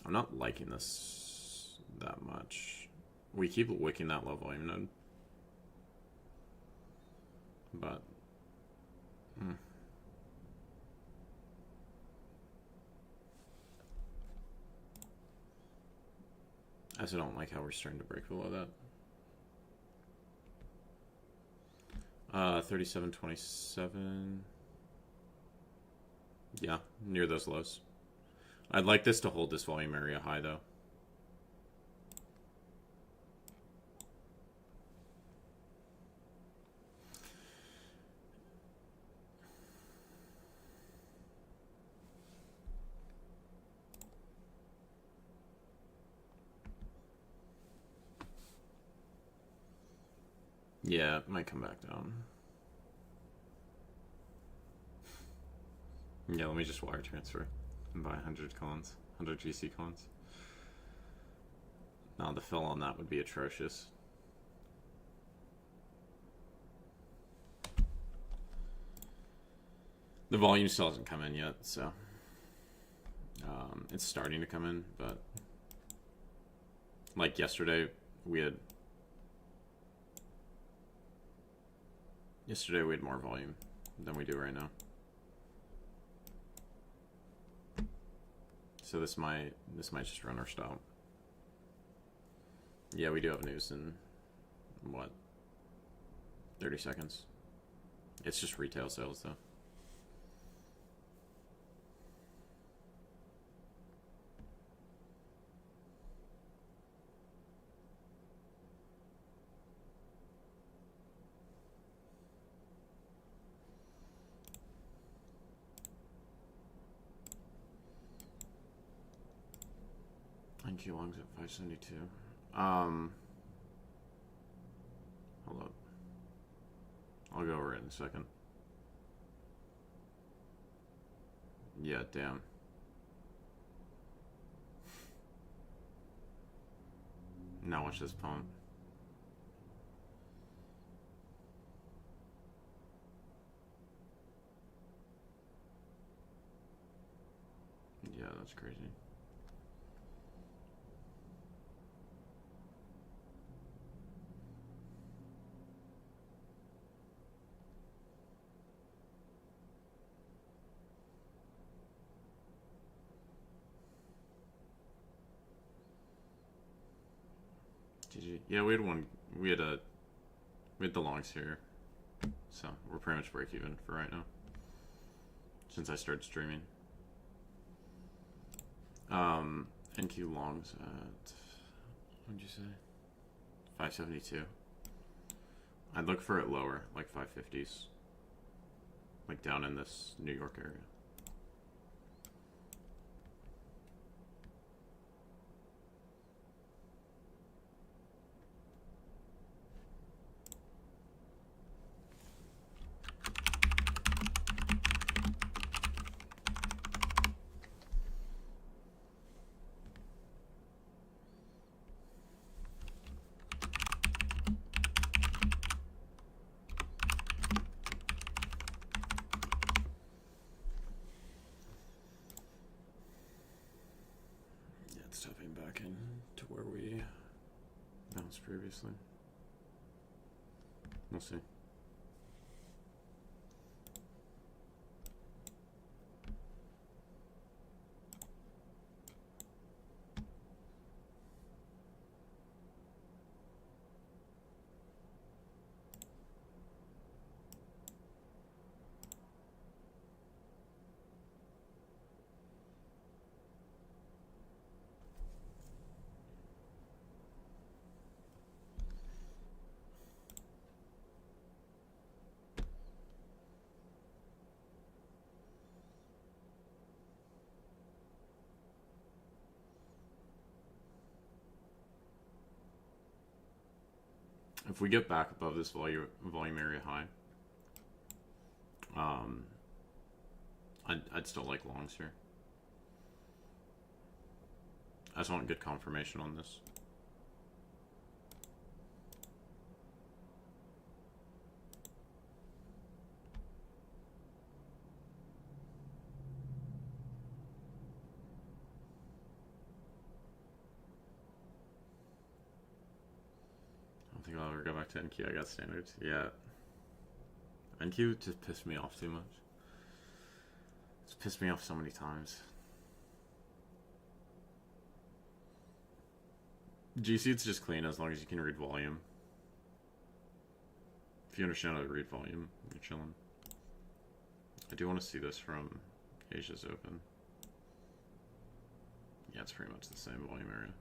A: I'm not liking this that much. We keep wicking that low volume node. But... I also don't like how we're starting to break below that. 37.27. Yeah, near those lows. I'd like this to hold this volume area high, though. Yeah, it might come back down. Yeah, let me just wire transfer and buy 100 cons, 100 GC cons. Now the fill on that would be atrocious. The volume still hasn't come in yet, so it's starting to come in, but like yesterday we had more volume than we do right now. So this might just run our style. Yeah, we do have news in what, 30 seconds. It's just retail sales though. NQ longs at 572. Hold up. I'll go over it in a second. Yeah, damn. Now watch this pump. Yeah, that's crazy. GG. Yeah, we had the longs here, so we're pretty much break even for right now since I started streaming. NQ longs at, what did you say? 572. I'd look for it lower, like 550s. Like down in this New York area. Stepping back in to where we bounced previously. We'll see. If we get back above this volume area high, I'd still like longs here. I just want good confirmation on this. I don't think I'll ever go back to NQ. I got standards. Yeah. NQ just pissed me off too much. It's pissed me off so many times. GC, it's just clean as long as you can read volume. If you understand how to read volume, you're chilling. I do want to see this from Asia's Open. Yeah, it's pretty much the same volume area.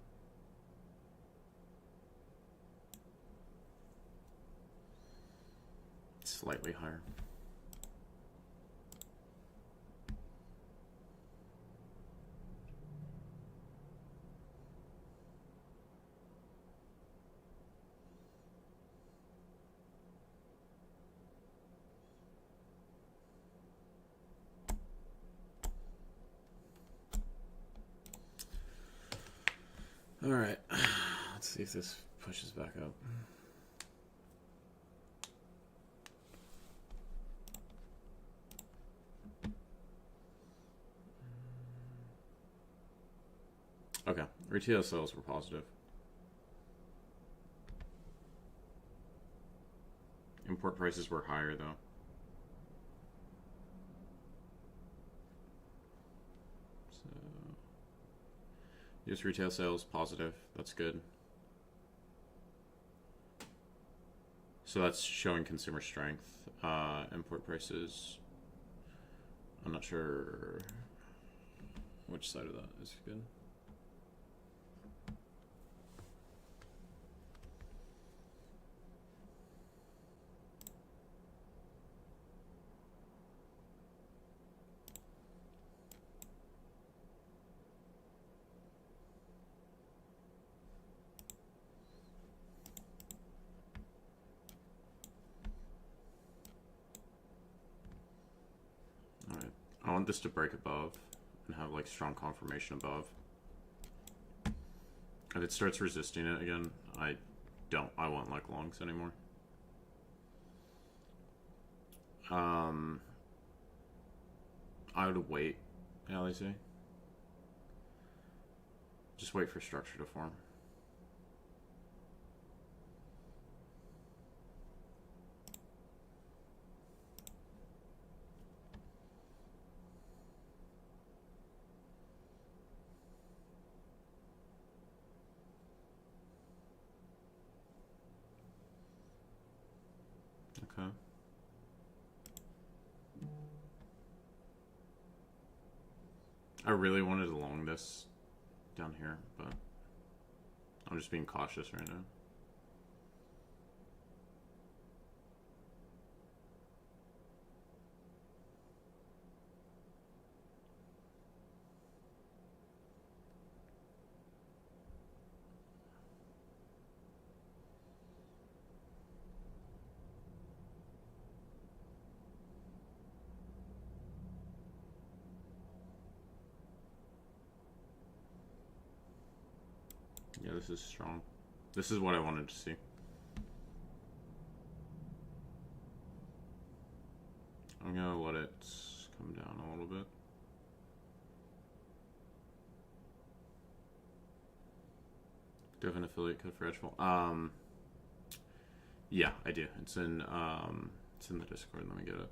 A: It's slightly higher. All right, let's see if this pushes back up. Okay, retail sales were positive. Import prices were higher though. US retail sales positive. That's good. So that's showing consumer strength. Import prices, I'm not sure which side of that is good. I want this to break above and have like strong confirmation above. If it starts resisting it again, I won't like longs anymore. I would wait, LAC. Just wait for structure to form. Okay. I really wanted to long this down here, but I'm just being cautious right now. Yeah, this is strong. This is what I wanted to see. I'm gonna let it come down a little bit. Do you have an affiliate code for Edgeful? Yeah, I do. It's in the Discord. Let me get it.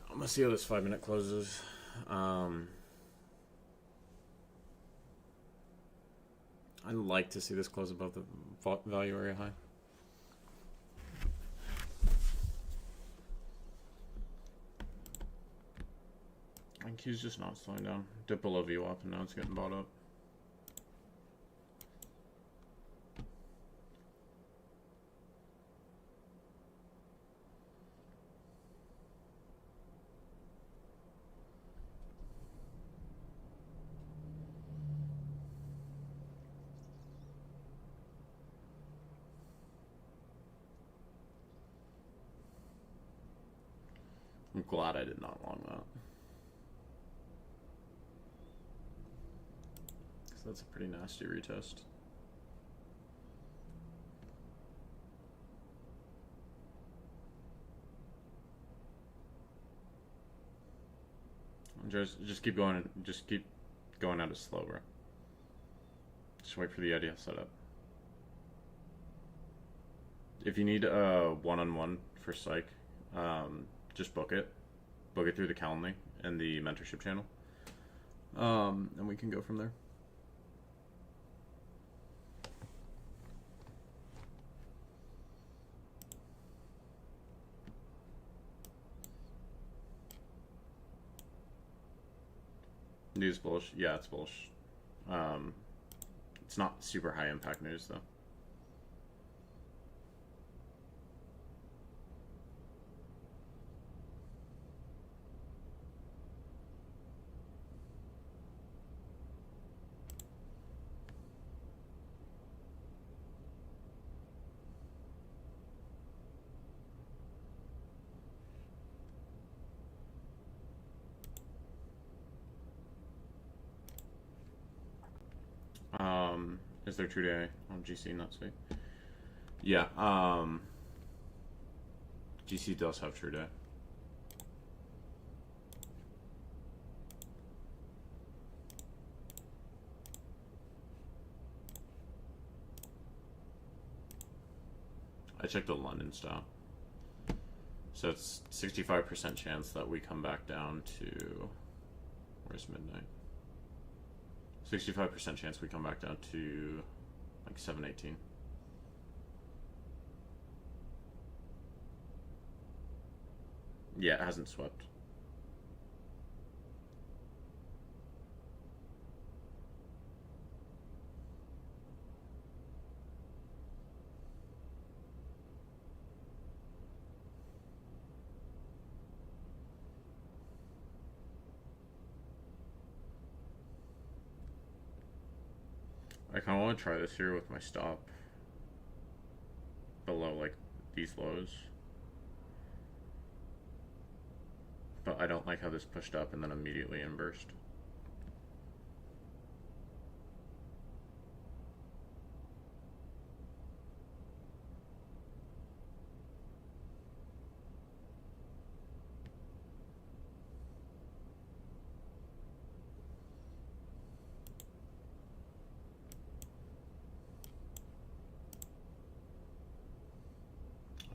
A: I'm gonna see how this 5-minute closes. I'd like to see this close above the value area high. I think he's just not slowing down. Dip below VWAP and now it's getting bought up. I'm glad I did not long that. Because that's a pretty nasty retest. Just keep going. Just keep going at it slow, bro. Just wait for the idea setup. If you need a one-on-one for psych, just book it. Book it through the Calendly and the mentorship channel. And we can go from there. News bullish. Yeah, it's bullish. It's not super high impact news though. Is there true day on GC? Not sweet. Yeah. GC does have true day. I checked the London stop. So it's 65% chance that we come back down to, where's midnight? 65% chance we come back down to like 718. Yeah, it hasn't swept. I kind of want to try this here with my stop below like these lows, but I don't like how this pushed up and then immediately inversed.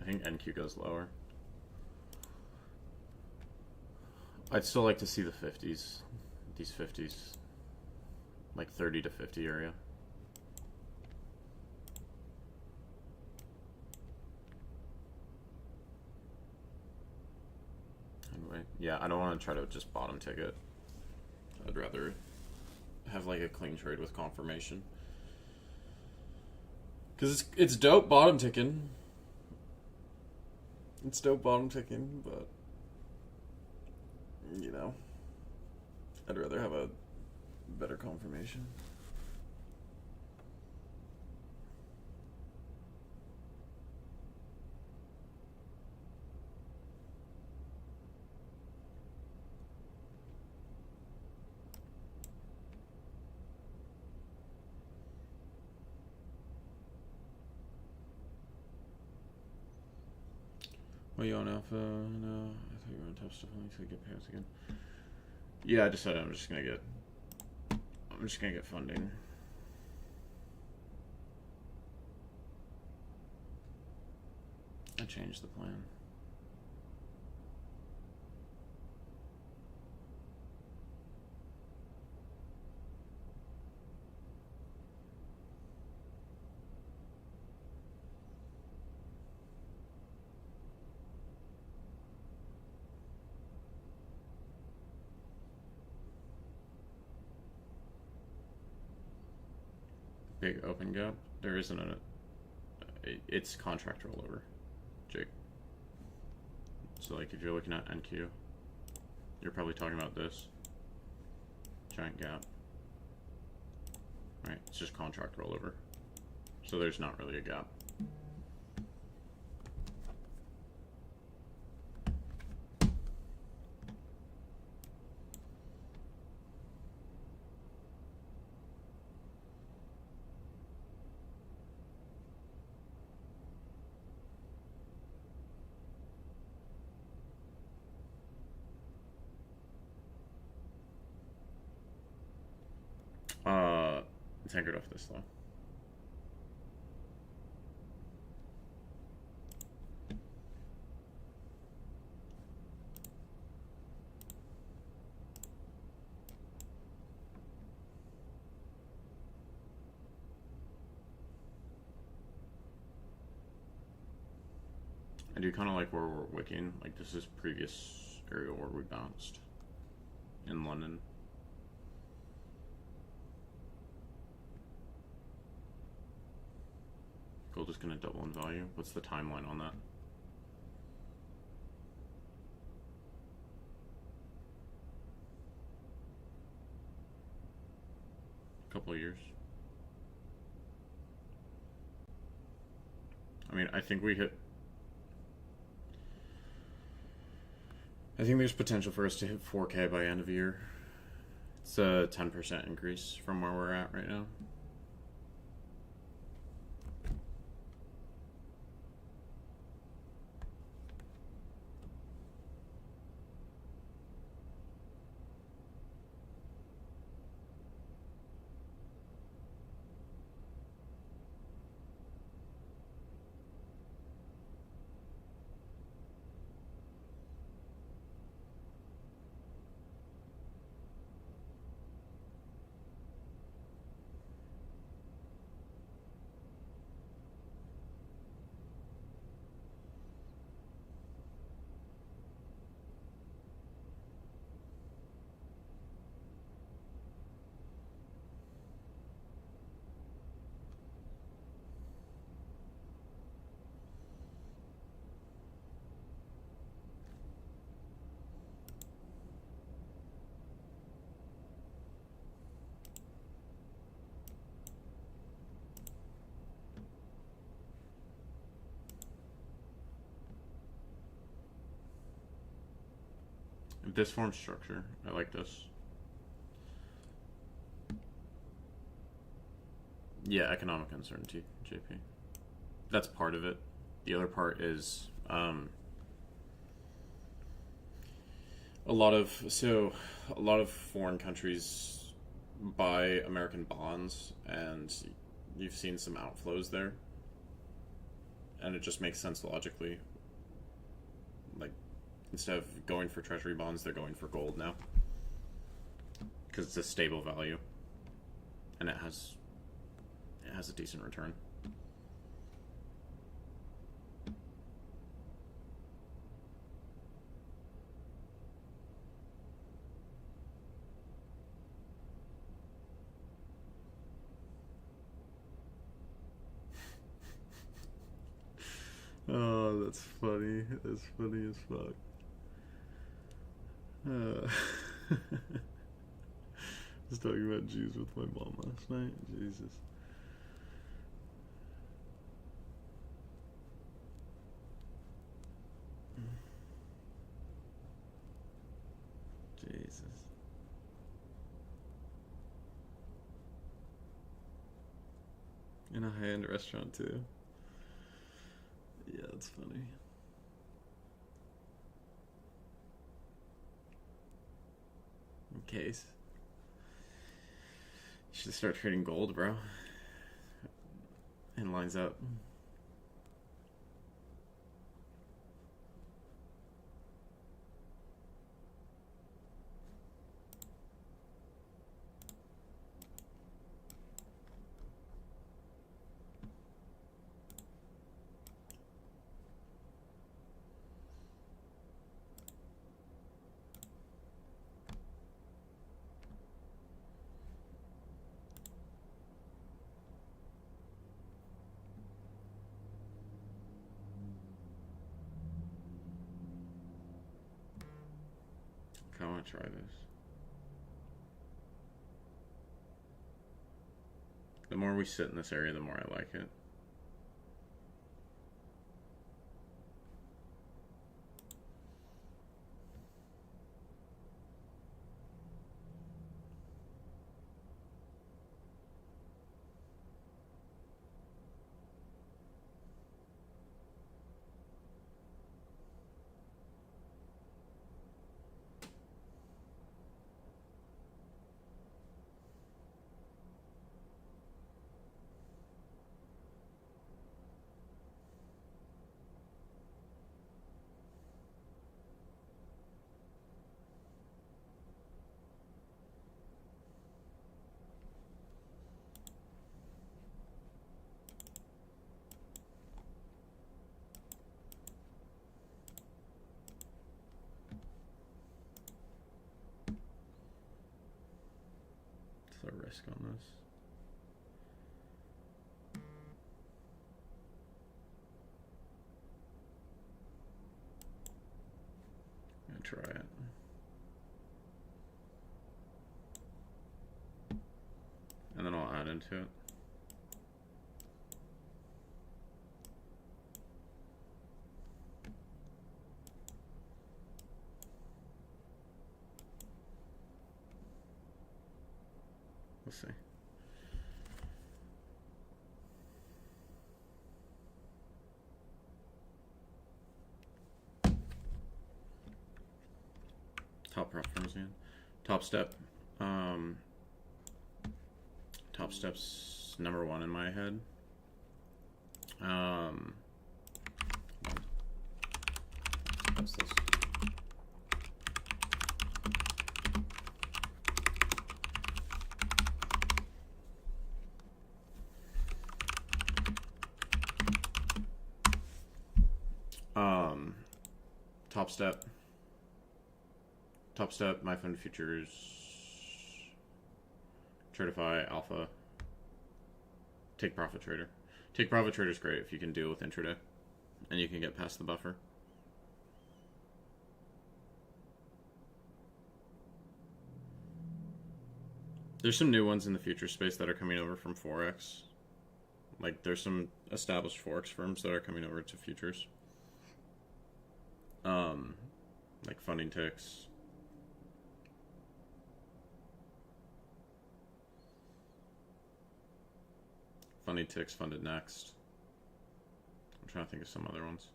A: I think NQ goes lower. I'd still like to see the 50s. These 50s. Like 30 to 50 area. Anyway, yeah, I don't want to try to just bottom ticket. I'd rather have like a clean trade with confirmation. Because it's dope bottom ticking. It's dope bottom ticking, but you know, I'd rather have a better confirmation. Well, you on alpha? No, I thought you were on top stuff. Only to get payouts again. Yeah, I decided I'm just gonna get funding. I changed the plan. Big open gap. There isn't it's contract rollover, Jake. So like if you're looking at NQ, you're probably talking about this giant gap, right? It's just contract rollover. So there's not really a gap. It's anchored off this though. I do kind of like where we're wicking. Like this is previous area where we bounced in London. Gold is going to double in value. What's the timeline on that? A couple of years. I mean, I think there's potential for us to hit 4K by end of year. It's a 10% increase from where we're at right now. This form structure, I like this. Yeah, economic uncertainty, JP. That's part of it. The other part is a lot of foreign countries buy American bonds, and you've seen some outflows there. and it just makes sense logically. Like, instead of going for treasury bonds, they're going for gold now. Because it's a stable value. And it has a decent return. Oh, that's funny. That's funny as fuck. I was talking about Jews with my mom last night. Jesus. Jesus. In a high-end restaurant, too. Yeah, that's funny. In case. You should start trading gold, bro. And lines up. I want to try this. The more we sit in this area, the more I like it. What's the risk on this? I'm gonna try it. And then I'll add into it. We'll see. Top prop firms again. Top step. Top step's number one in my head. What's this? Top step, my fund futures, Tradeify, Alpha, Take Profit Trader. Take Profit Trader is great if you can deal with intraday and you can get past the buffer. There's some new ones in the future space that are coming over from Forex. Like, there's some established Forex firms that are coming over to futures. Like Funding Ticks. Funding Ticks, Funded Next. I'm trying to think of some other ones.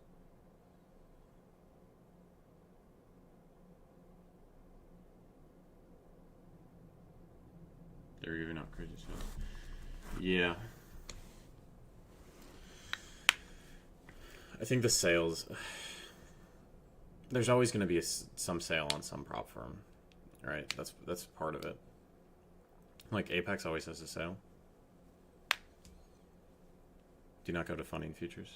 A: They're giving out crazy stuff. Yeah. I think the sales. There's always going to be some sale on some prop firm, right? That's part of it. Like Apex always has a sale. Do not go to funding futures.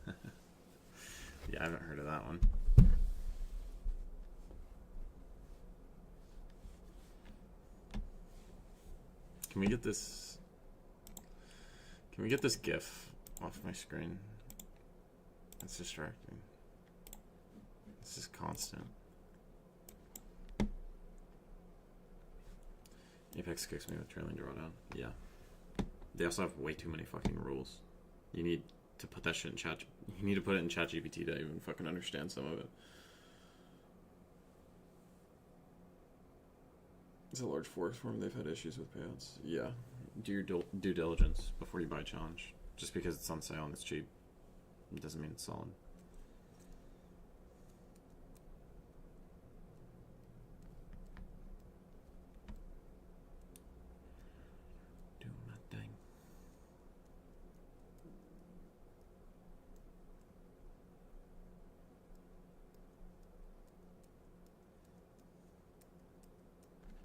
A: Yeah, I haven't heard of that one. Can we get this? Can we get this GIF off my screen? It's distracting. This is constant. Apex kicks me with trailing drawdown. Yeah. They also have way too many fucking rules. You need to put that shit in chat. You need to put it in ChatGPT to even fucking understand some of it. It's a large forex firm. They've had issues with payouts. Yeah. Do your due diligence before you buy challenge. Just because it's on sale and it's cheap, it doesn't mean it's solid. Doing my thing.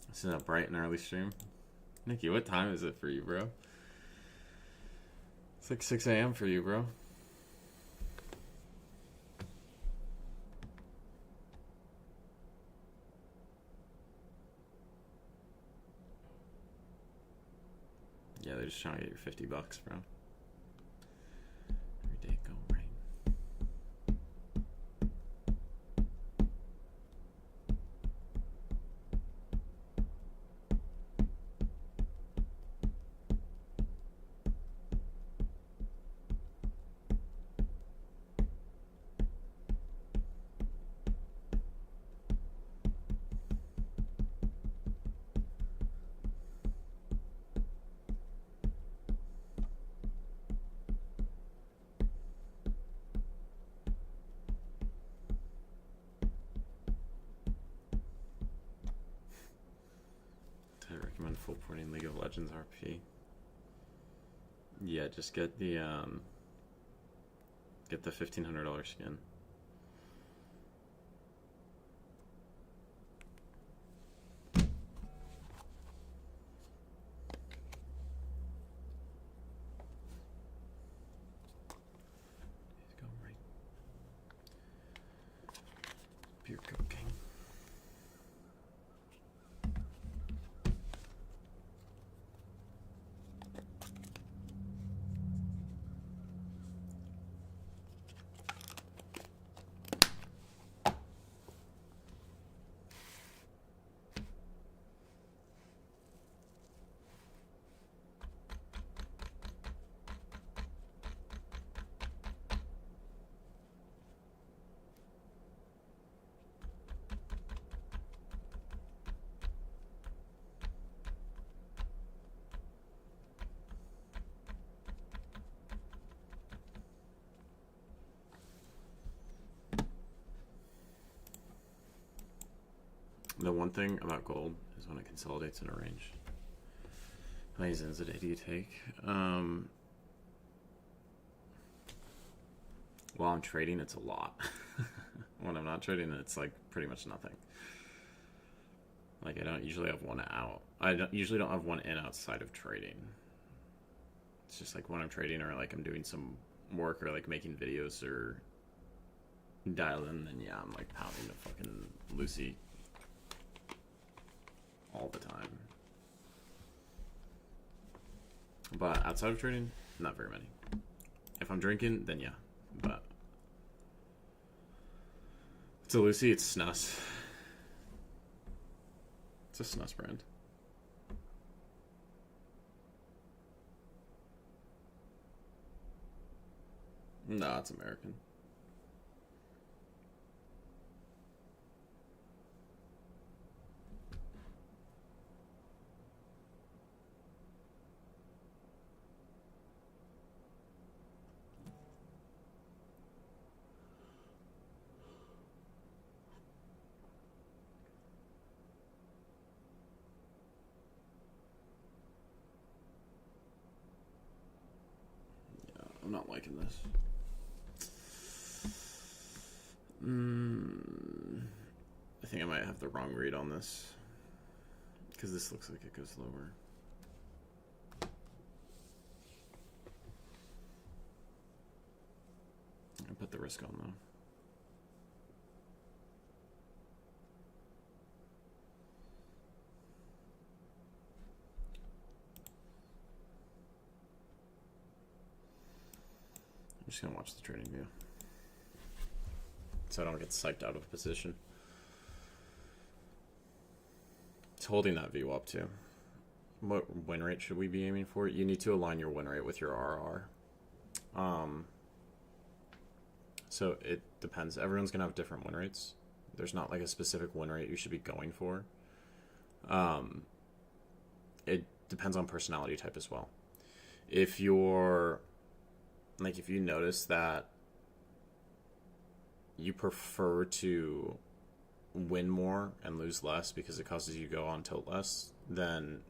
A: This is a bright and early stream. Nikki, what time is it for you, bro? It's like 6 a.m. for you, bro. Yeah, they're just trying to get your $50, bro. Every day go rain. Recommend full porting League of Legends RP. Yeah, just get the $1,500 skin. Let's go right. Beer cooking. The one thing about gold is when it consolidates in a range. How many zins a day do you take? While I'm trading, it's a lot. When I'm not trading, it's like pretty much nothing. Like I don't usually have one out. Usually don't have one in outside of trading. It's just like when I'm trading or like I'm doing some work or like making videos or dialed in, then yeah, I'm like pounding a fucking Lucy all the time. But outside of trading, not very many. If I'm drinking, then yeah. But it's a Lucy, it's Snus. It's a Snus brand. No, it's American. I'm not liking this. I think I might have the wrong read on this, because this looks like it goes lower. I put the risk on though. I'm just gonna watch the trading view, so I don't get psyched out of position. It's holding that view up too. What win rate should we be aiming for? You need to align your win rate with your RR. So it depends. Everyone's gonna have different win rates. There's not like a specific win rate you should be going for. It depends on personality type as well. If you're like, if you notice that you prefer to win more and lose less because it causes you to go on tilt less, then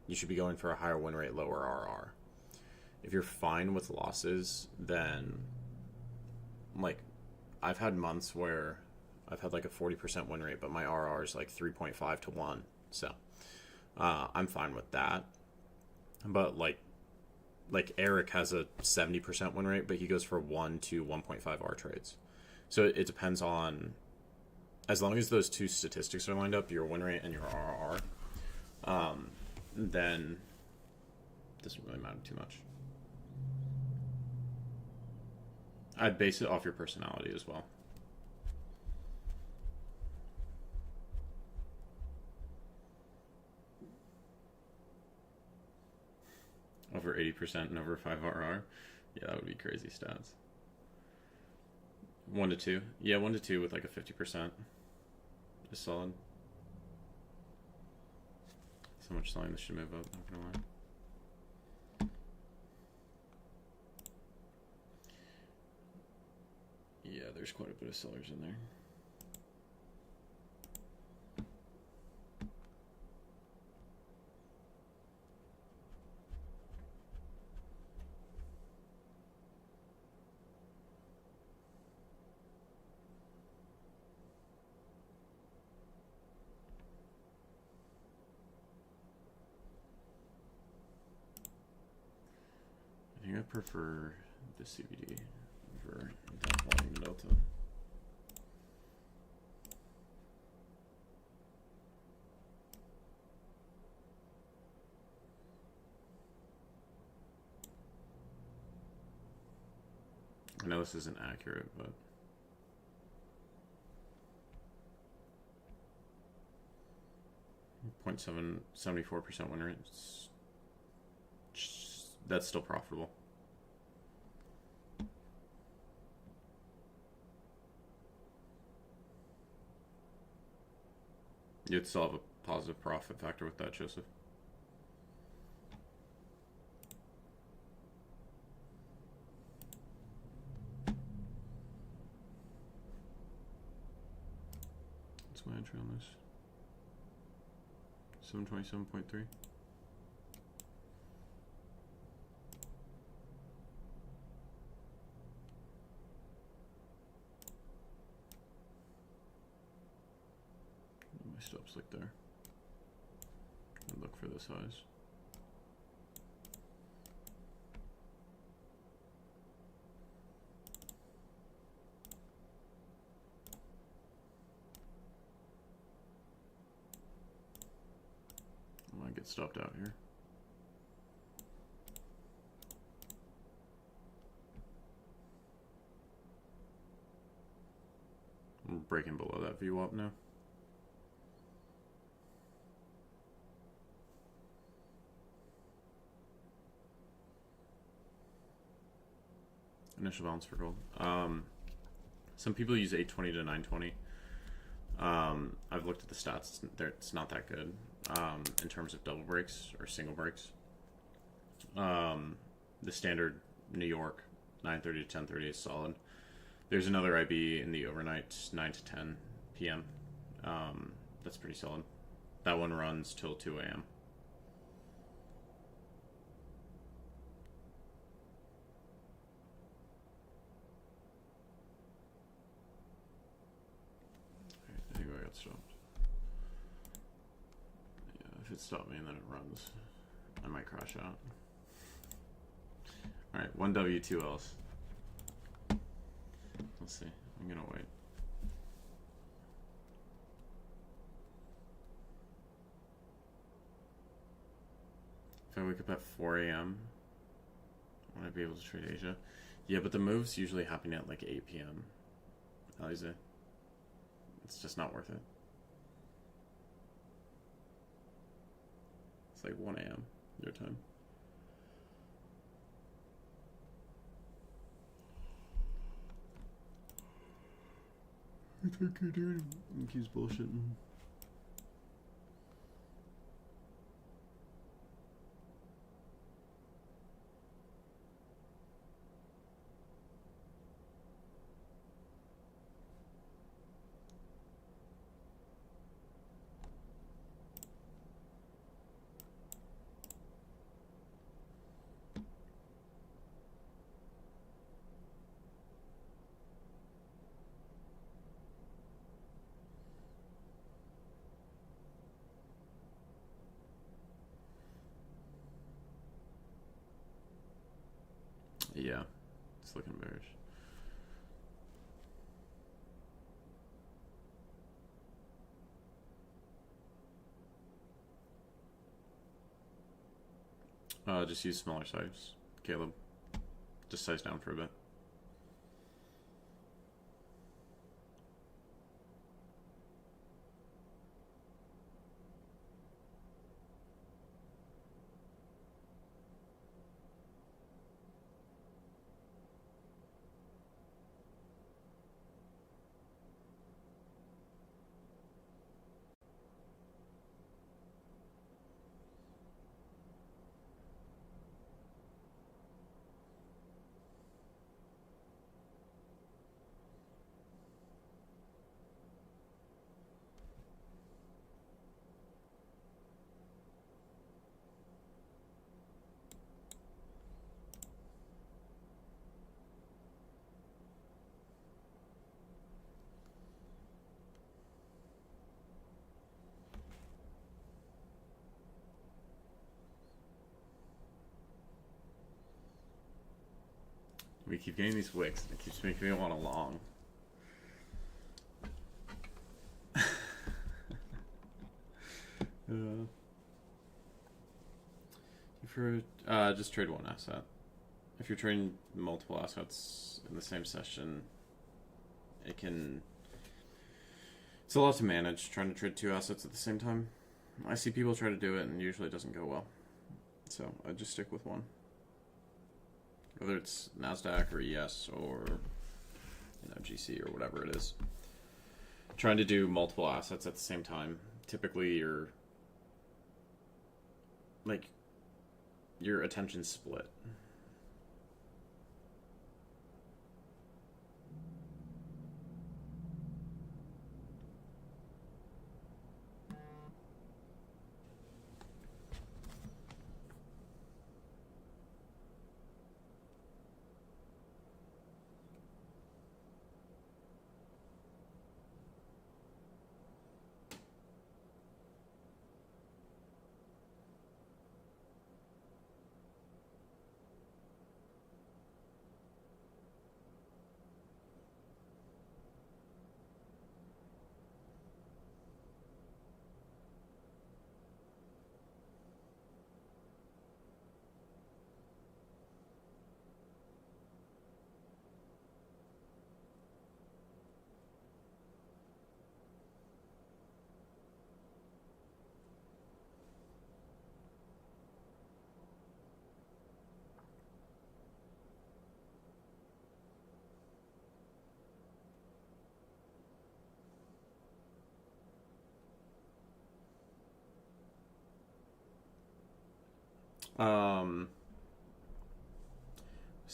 A: you should be going for a higher win rate, lower RR. If you're fine with losses, then like I've had months where I've had like a 40% win rate, but my RR is like 3.5 to 1. So I'm fine with that. But like Eric has a 70% win rate, but he goes for 1 to 1.5 R trades. So it depends on, as long as those two statistics are lined up, your win rate and your RR, then it doesn't really matter too much. I'd base it off your personality as well. Over 80% and over 5 RR. Yeah, that would be crazy stats. 1 to 2. Yeah, 1 to 2 with like a 50% is solid. So much selling, this should move up, not gonna lie. Yeah, there's quite a bit of sellers in there. I think I prefer the CBD over that volume delta. I know this isn't accurate, but .7 74% win rate. That's still profitable. You'd still have a positive profit factor with that, Joseph. What's my entry on this? 727.3. My stops look there. And look for the size. I might get stopped out here. I'm breaking below that view up now. Initial balance for gold. Some people use 820 to 920. I've looked at the stats. It's not that good in terms of double breaks or single breaks. The standard New York 9:30 to 10:30 is solid. There's another IB in the overnight 9 to 10 p.m. That's pretty solid. That one runs till 2 a.m. it stopped. Yeah, if it stopped me and then it runs, I might crash out. Alright, 1W, 2Ls. Let's see. I'm gonna wait. If I wake up at 4 a.m., would I be able to trade Asia? Yeah, but the move's usually happening at like 8 p.m. Alize. It's just not worth it. It's like 1 a.m. your time. I think you're doing. He keeps bullshitting. Yeah, it's looking bearish. Just use smaller size, Caleb. Just size down for a bit. We keep getting these wicks, and it keeps making me want a long. Just trade one asset. If you're trading multiple assets in the same session, it's a lot to manage trying to trade two assets at the same time. I see people try to do it, and usually it doesn't go well. So I just stick with one. Whether it's NASDAQ or ES or GC or whatever it is. Trying to do multiple assets at the same time. Typically your attention's split.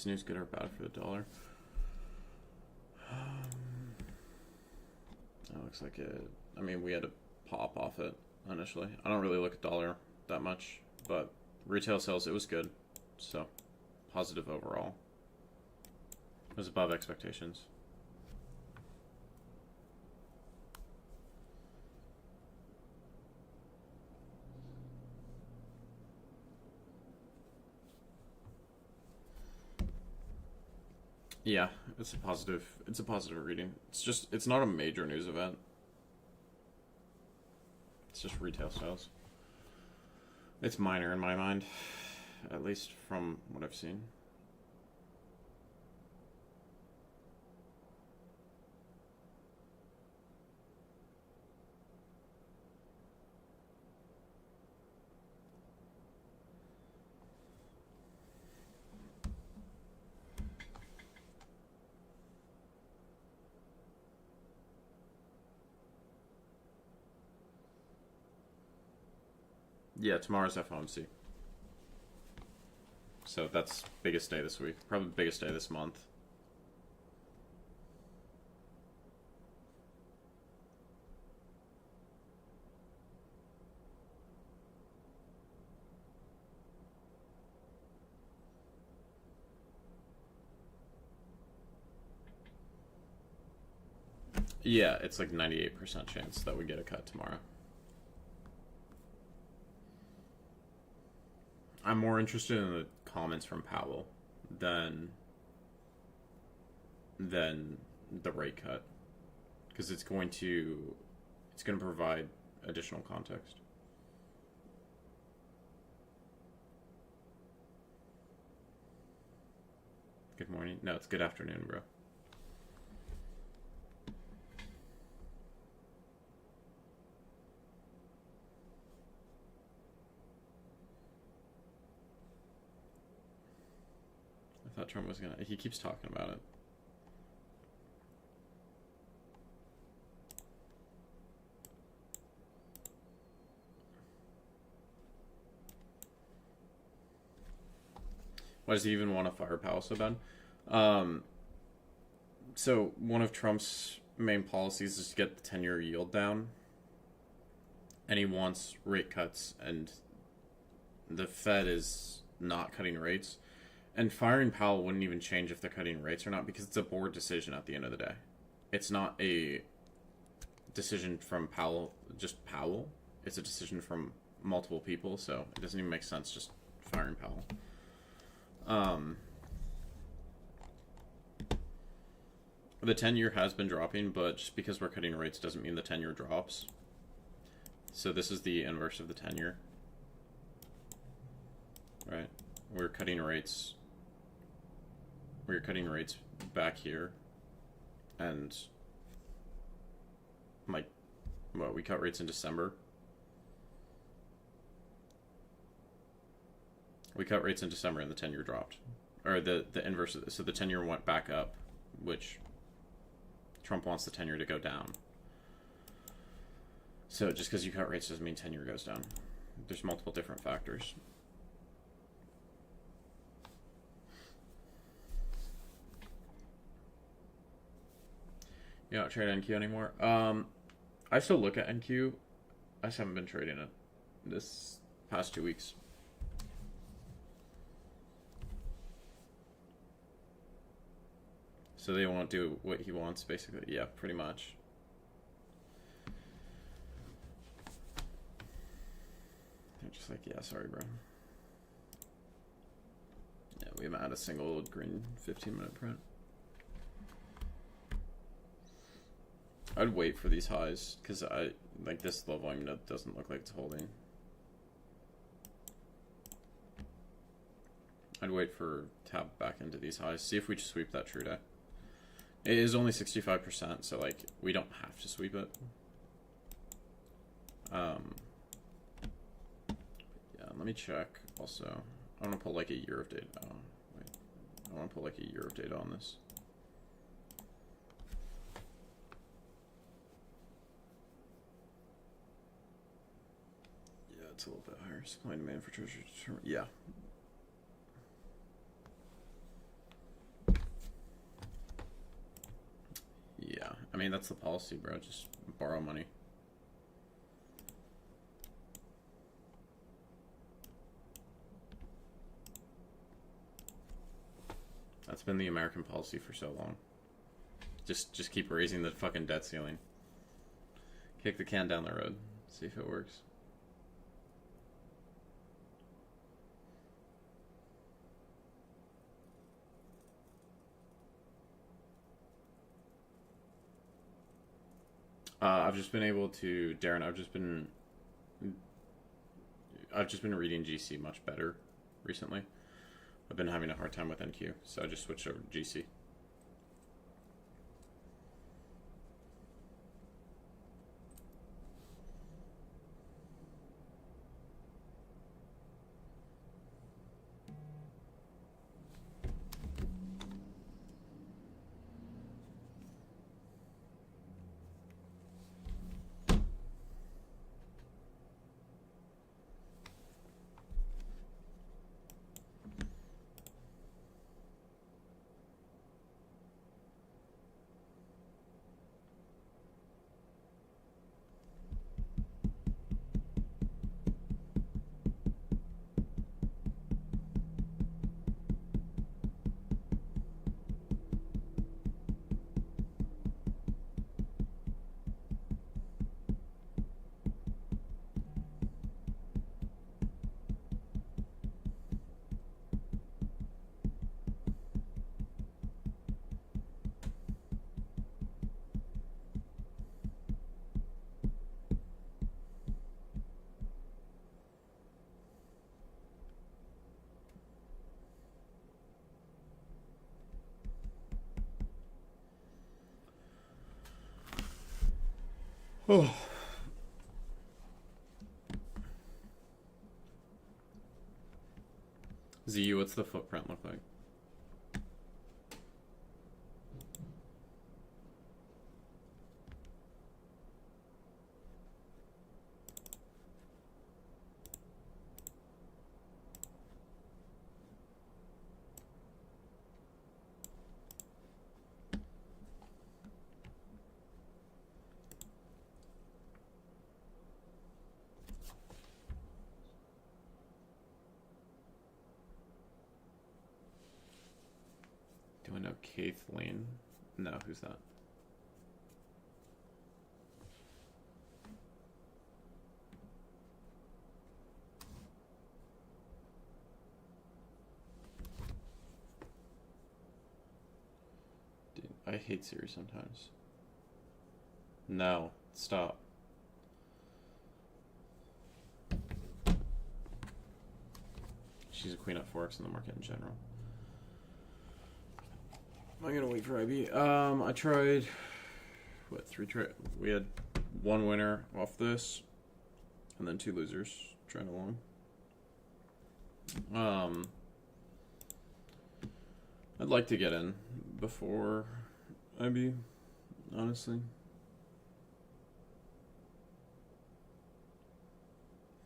A: Is news good or bad for the dollar? It looks like it. I mean, we had to pop off it initially. I don't really look at dollar that much, but retail sales, it was good. So, positive overall. It was above expectations. Yeah, it's a positive. It's a positive reading. It's not a major news event. It's just retail sales. It's minor in my mind, at least from what I've seen. Yeah, tomorrow's FOMC. So that's biggest day this week. Probably biggest day this month. Yeah, it's like 98% chance that we get a cut tomorrow. I'm more interested in the comments from Powell than than the rate cut because it's going to provide additional context. Good morning. No, it's good afternoon, bro. I thought Trump was gonna. He keeps talking about it. Why does he even want to fire Powell so bad? Um, so one of Trump's main policies is to get the 10-year yield down, and he wants rate cuts, and the Fed is not cutting rates. And firing Powell wouldn't even change if they're cutting rates or not because it's a board decision at the end of the day. It's not a decision from Powell, just Powell. It's a decision from multiple people, so it doesn't even make sense just firing Powell. The 10-year has been dropping, but just because we're cutting rates doesn't mean the 10-year drops. So this is the inverse of the 10-year. Right? We're cutting rates back here, and like, well, we cut rates in December. We cut rates in December, and the 10-year dropped, or the inverse. So the 10-year went back up, which Trump wants the 10-year to go down. So just because you cut rates doesn't mean 10-year goes down. There's multiple different factors. You don't trade NQ anymore? I still look at NQ. I just haven't been trading it this past 2 weeks. So they won't do what he wants, basically. Yeah, pretty much. They're just like, yeah, sorry, bro. Yeah, we haven't had a single green 15-minute print. I'd wait for these highs because this low volume node doesn't look like it's holding. I'd wait for tap back into these highs. See if we just sweep that true day. It is only 65%, so like we don't have to sweep it. Yeah, let me check. Also, I want to pull like a year of data. Oh, wait, I want to pull like a year of data on this. Yeah, it's a little bit higher. Supply and demand for treasury. Yeah. Yeah, I mean, that's the policy, bro. Just borrow money. That's been the American policy for so long. Just keep raising the fucking debt ceiling. Kick the can down the road. See if it works. I've just been able to, Darren. I've just been reading GC much better recently. I've been having a hard time with NQ, so I just switched over to GC. Oh. ZU, what's the footprint look like? Do I know Keith Lane? No, who's that? Dude, I hate Siri sometimes. No, stop. She's a queen at forex in the market in general. I'm gonna wait for IB. I tried what, 3 trade? We had 1 winner off this, and then 2 losers trying along. I'd like to get in before IB, honestly.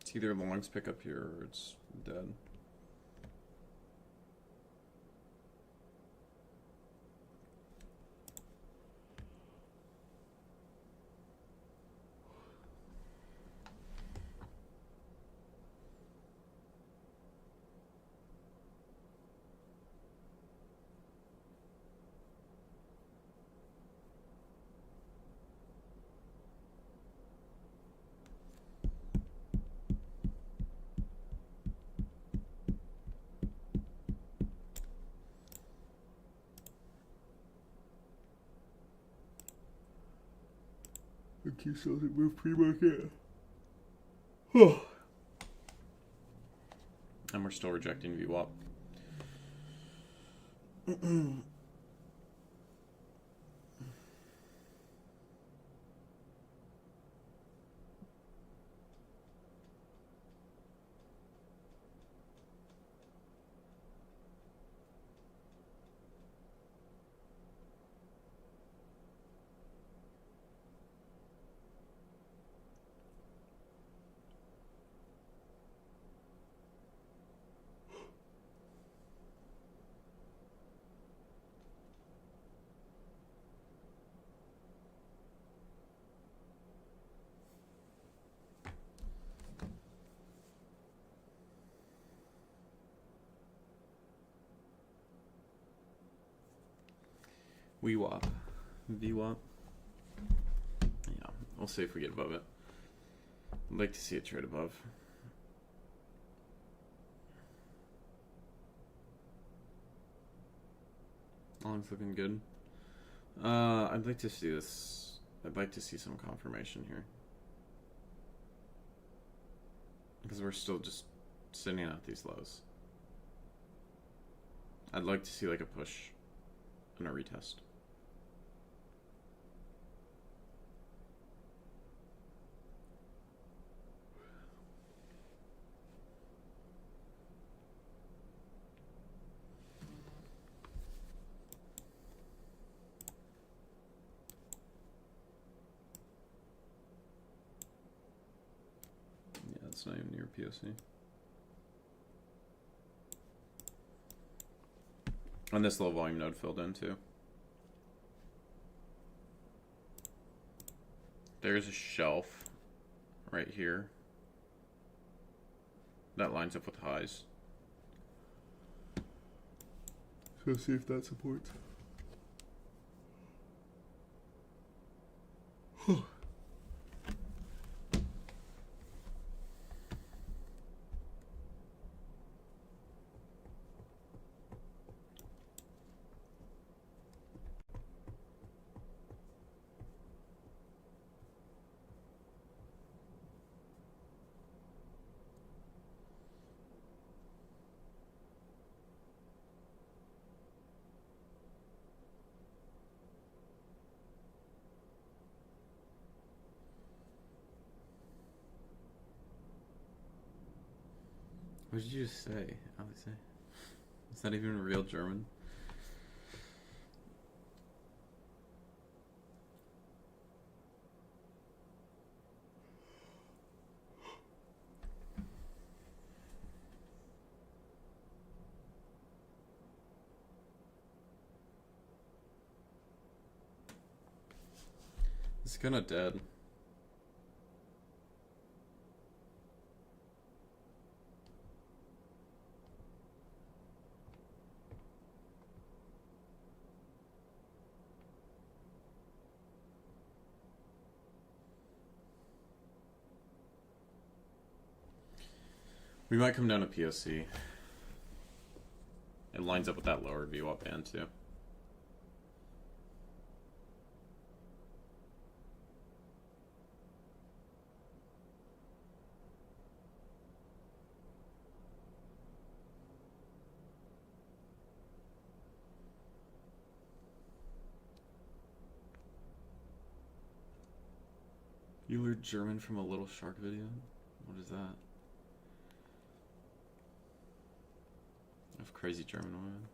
A: It's either longs pick up here or it's dead. Keep something move pre-market. And we're still rejecting VWAP. VWAP. VWAP. Yeah, we'll see if we get above it. I'd like to see it trade above. Long's looking good. I'd like to see this I'd like to see some confirmation here. Because we're still just sitting at these lows. I'd like to see like a push and a retest. Yeah, it's not even near POC. And this low volume node filled in too. There's a shelf right here that lines up with highs. So see if that supports. What did you just say, Alexei? Is that even real German? It's kinda dead. We might come down to POC. It lines up with that lower VWAP band too. You learned German from a Little Shark video? What is that? Of crazy German woman.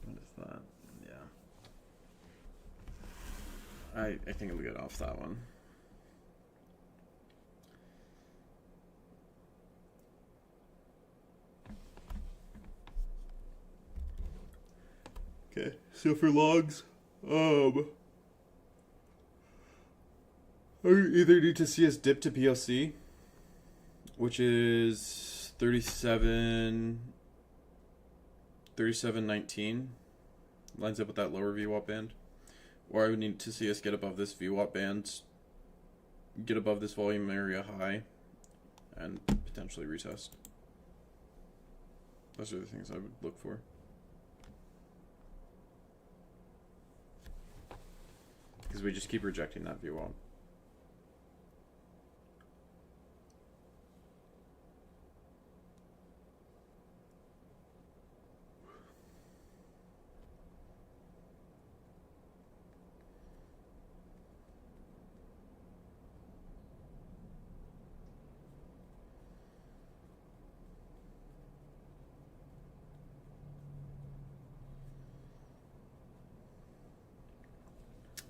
A: What is that? Yeah. I think I'll get off that one. Okay, so for logs, I either need to see us dip to PLC, which is 37.19, lines up with that lower VWAP band, or I would need to see us get above this VWAP band, get above this volume area high, and potentially retest. Those are the things I would look for. Because we just keep rejecting that VWAP.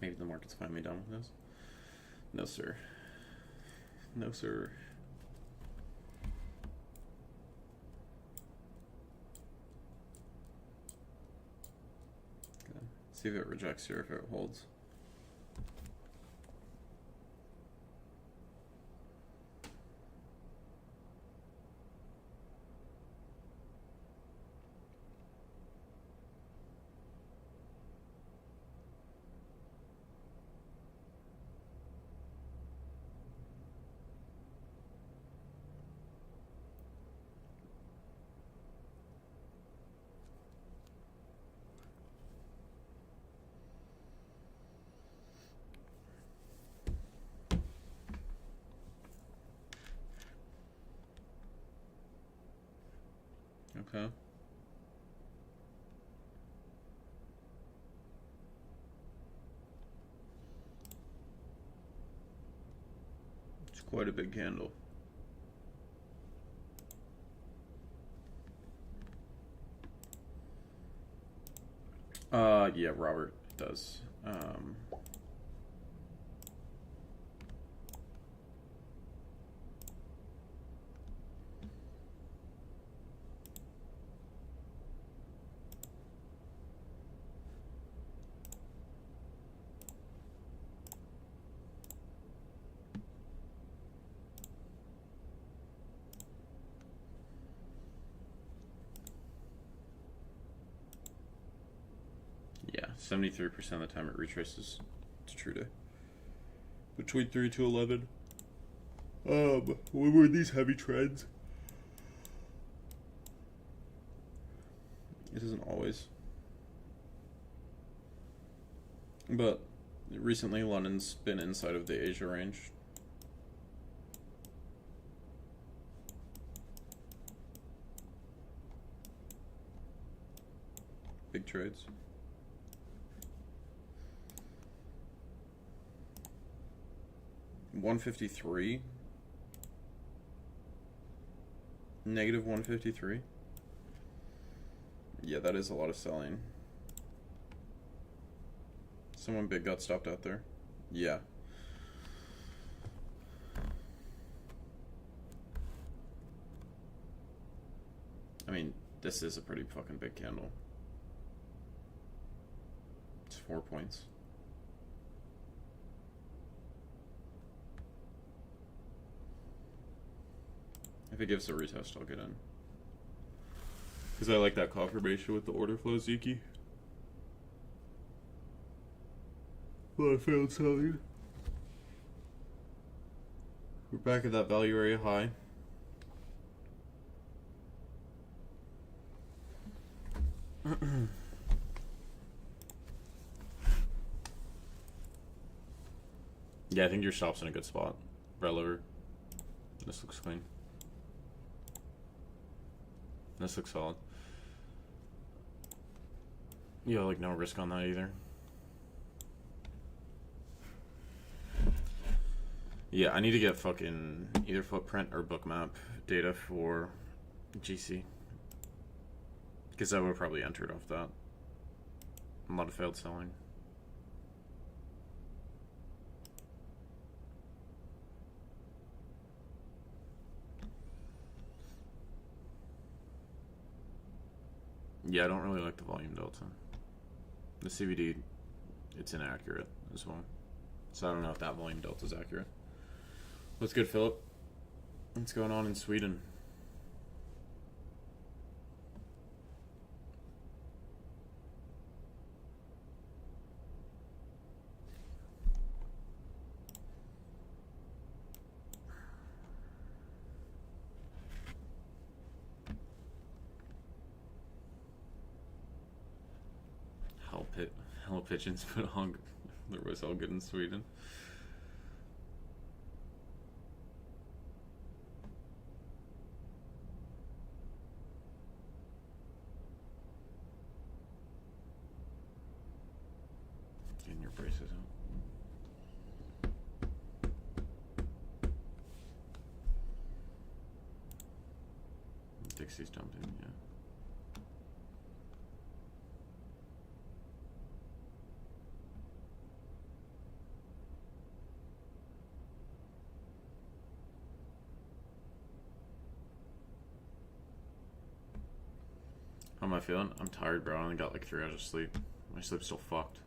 A: Maybe the market's finally done with this. No, sir. No, sir. Okay. See if it rejects here, if it holds. Okay. It's quite a big candle. Yeah, Robert does. Yeah, 73% of the time it retraces to true day. Between 3 to 11. When were these heavy trends? It isn't always. But recently London's been inside of the Asia range. Big trades. $153. Negative 153. Yeah, that is a lot of selling. Someone big got stopped out there. Yeah. I mean, this is a pretty fucking big candle. It's 4 points. If it gives a retest, I'll get in. Because I like that confirmation with the order flow, Zeke. But I failed selling. We're back at that value area high. Yeah, I think your shop's in a good spot. Relevant. This looks clean. This looks solid. Yeah, like no risk on that either. Yeah, I need to get fucking either footprint or bookmap data for GC. Because I would have probably entered off that. A lot of failed selling. Yeah, I don't really like the volume delta. The CVD, it's inaccurate as well. So I don't know if that volume delta is accurate. What's good, Philip? What's going on in Sweden? Hell pigeons, but there was all good in Sweden. Getting your braces out. Dixie's dumped in, yeah. How am I feeling? I'm tired, bro. I only got like 3 hours of sleep. My sleep's still fucked.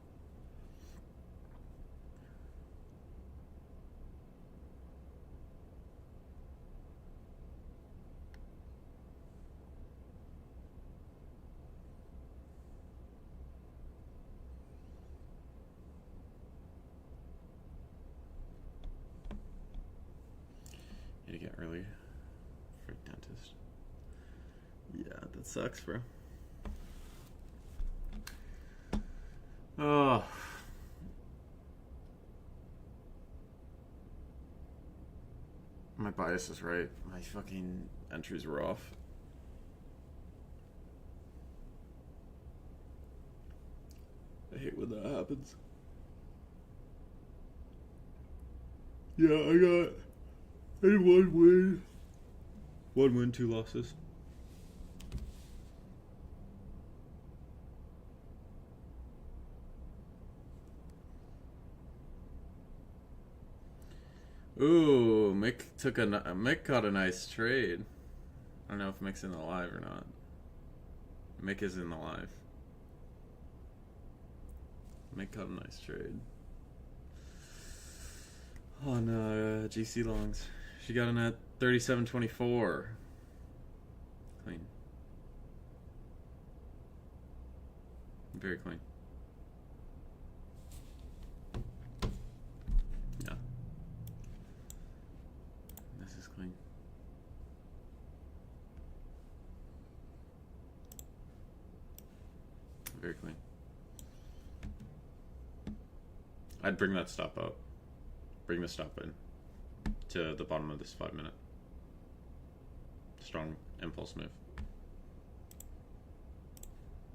A: Need to get early for a dentist. Yeah, that sucks, bro. Oh. My bias is right. My fucking entries were off. that happens. Yeah, I got one win. 1 win, 2 losses. Ooh, Mick got a nice trade. I don't know if Mick's in the live or not. Mick is in the live. Mick got a nice trade. On GC longs. She got in at 37.24. Clean. Very clean. Yeah. This is clean. Very clean. I'd bring that stop up. Bring the stop in to the bottom of this 5 minute. Strong impulse move.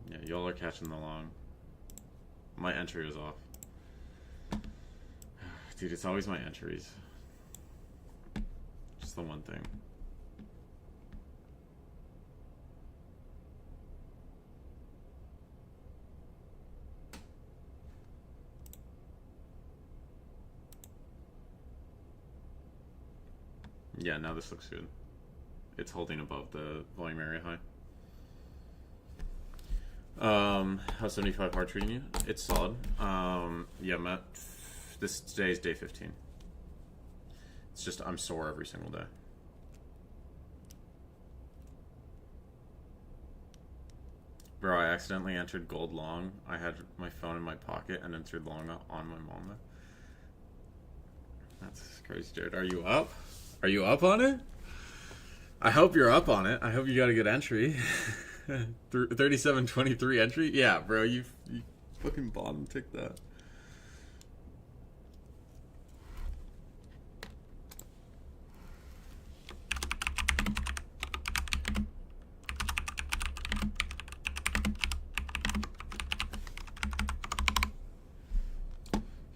A: Yeah, y'all are catching the long. My entry was off. Dude, it's always my entries. Just the one thing. Yeah, now this looks good. It's holding above the volume area high. How's 75 hard treating you? It's solid. Yeah, Matt. Today is day 15. It's just I'm sore every single day. Bro, I accidentally entered gold long. I had my phone in my pocket and entered long on my mama. That's crazy, dude. Are you up? Are you up on it? I hope you're up on it. I hope you got a good entry. 37.23 entry? Yeah, bro, you fucking bottom ticked that.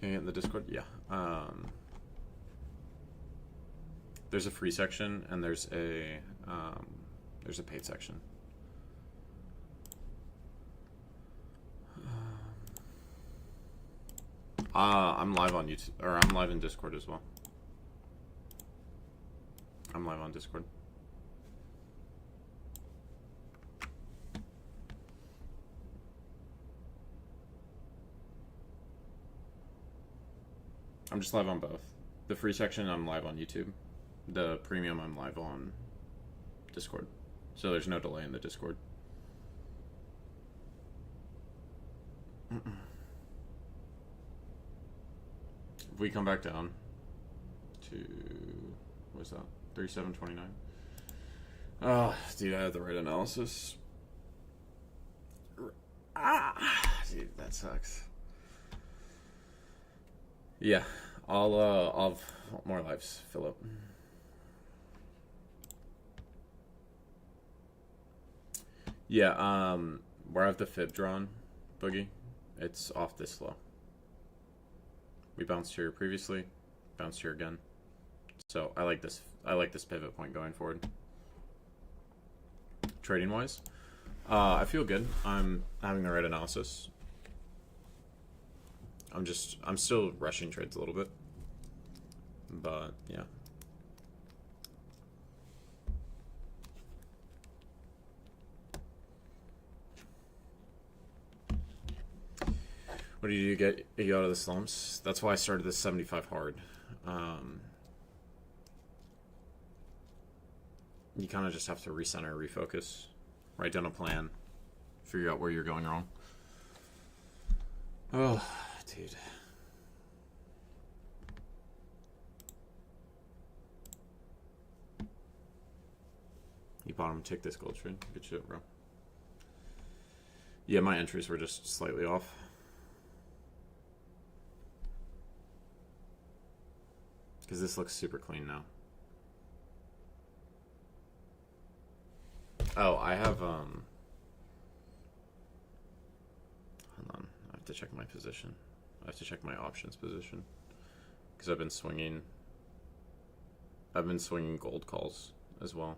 A: Can you get in the Discord? Yeah. There's a free section and there's a paid section. I'm live on YouTube, or I'm live in Discord as well. I'm live on Discord. I'm just live on both. The free section, I'm live on YouTube. The premium, I'm live on Discord. So there's no delay in the Discord. If we come back down to, what's that? 37.29. Oh, dude, I had the right analysis. Dude, that sucks. Yeah, I'll have more lives, Philip. Yeah, where I have the fib drawn, Boogie, it's off this low. We bounced here previously, bounced here again. So I like this pivot point going forward. Trading wise, I feel good. I'm having the right analysis. I'm still rushing trades a little bit, but yeah. What did you get you out of the slumps? That's why I started this 75 hard. You kind of just have to recenter, refocus, write down a plan, figure out where you're going wrong. Oh, dude. You bottom tick this gold trade. Good shit, bro. Yeah, my entries were just slightly off. Because this looks super clean now. Oh, I have, hold on. I have have to check my position. I have to check my options position because I've been swinging gold calls as well.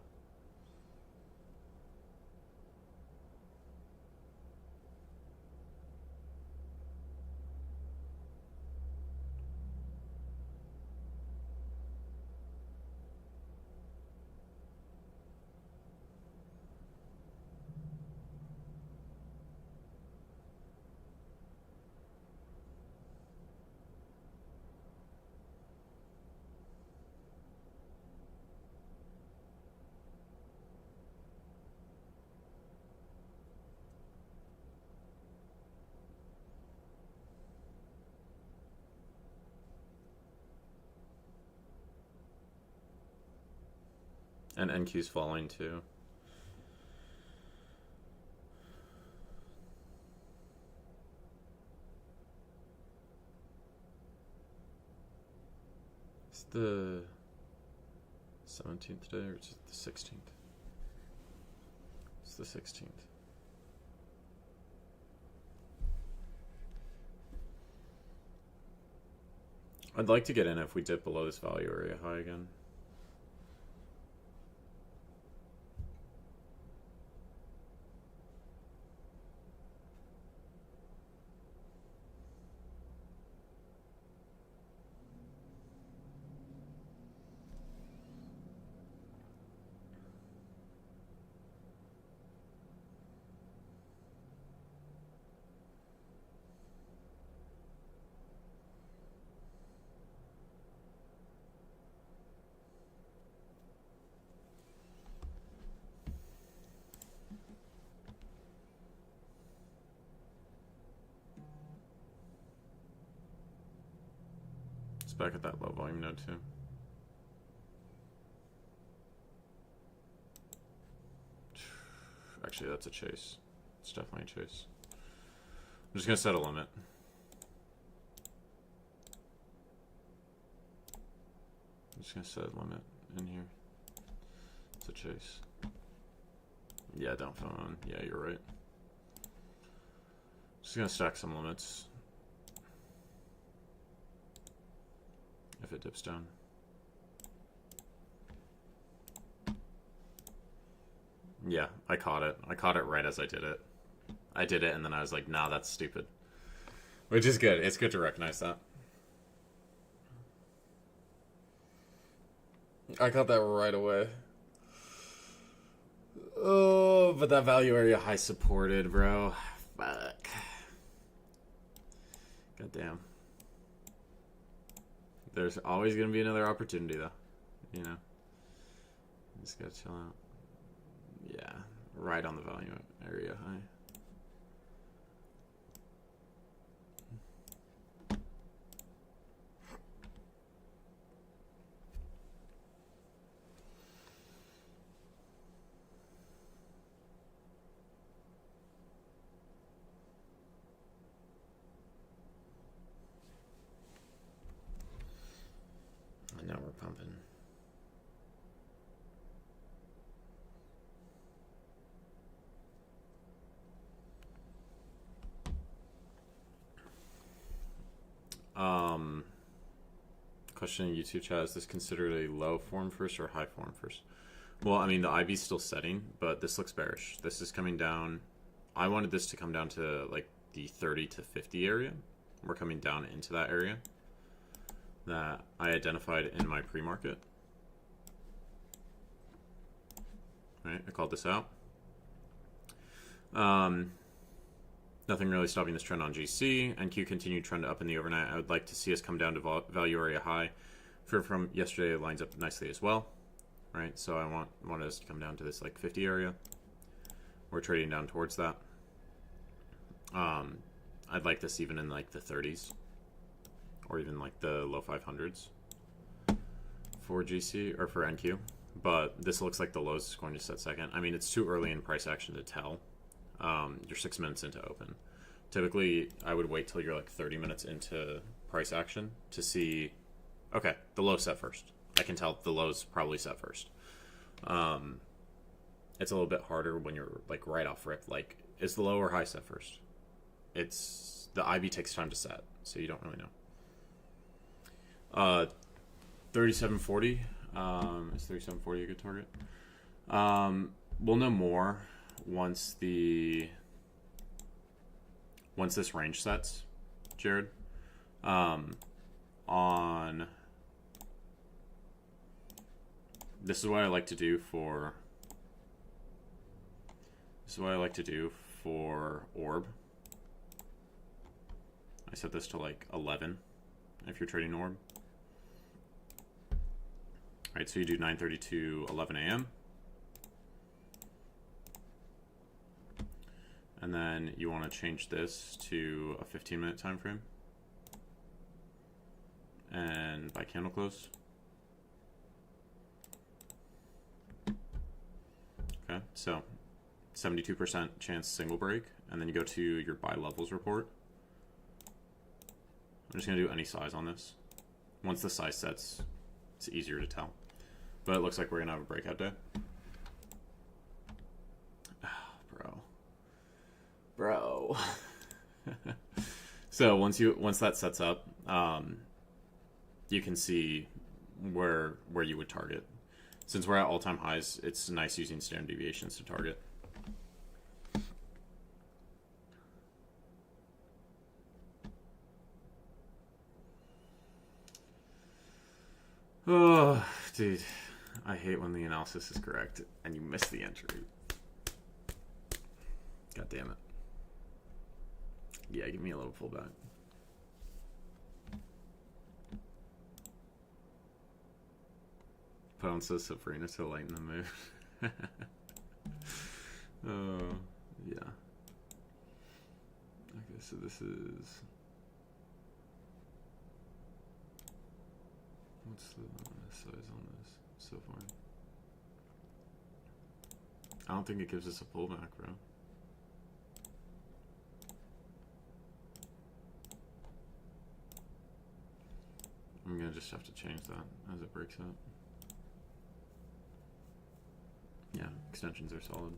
A: And NQ's falling too. It's the 17th today, or is it the 16th? It's the 16th. I'd like to get in if we dip below this value area high again. Back at that low volume node too. Actually, that's a chase. It's definitely a chase. I'm just gonna set a limit. I'm just gonna set a limit in here. It's a chase. Yeah, don't phone. Yeah, you're right. Just gonna stack some limits. If it dips down. Yeah, I caught it. I caught it right as I did it. I did it and then I was like, nah, that's stupid. Which is good. It's good to recognize that. I caught that right away. Oh, but that value area high supported, bro. Fuck. God damn. There's always going to be another opportunity, though. You know? Just gotta chill out. Yeah. Right on the value area high. And now we're pumping. Question in YouTube chat, is this considered a low form first or high form first? Well, I mean, the IV's still setting, but this looks bearish. This is coming down. I wanted this to come down to like the 30 to 50 area. We're coming down into that area that I identified in my pre-market. Right, I called this out. Nothing really stopping this trend on GC. NQ continued trend up in the overnight. I would like to see us come down to value area high. Fear from yesterday lines up nicely as well. Right, so I want us to come down to this like 50 area. We're trading down towards that. I'd like this even in like the 30s or even like the low 500s for GC or for NQ. But this looks like the lows is going to set second. I mean, it's too early in price action to tell. You're 6 minutes into open. Typically, I would wait till you're like 30 minutes into price action to see, okay, the low set first. I can tell the low's probably set first. It's a little bit harder when you're like right off rip. Like, is the low or high set first? it's the IB takes time to set, so you don't really know. 3740 is 3740 a good target? We'll know more once this range sets, Jared. This is what I like to do for orb. I set this to like 11 if you're trading orb. All right, so you do 9:30 to 11 a.m. And then you want to change this to a 15-minute time frame. And by candle close. Okay, so 72% chance single break, and then you go to your buy levels report. I'm just going to do any size on this. Once the size sets, it's easier to tell. But it looks like we're going to have a breakout day. Oh, bro. So once that sets up, you can see where you would target. Since we're at all-time highs, it's nice using standard deviations to target. Oh, dude. I hate when the analysis is correct and you miss the entry. God damn it. Yeah, give me a little pullback. Put on so Sabrina to lighten the mood. Oh, yeah. Okay, so this is... What's the size on this so far? I don't think it gives us a pullback, bro. I'm gonna just have to change that as it breaks up. Yeah, extensions are solid.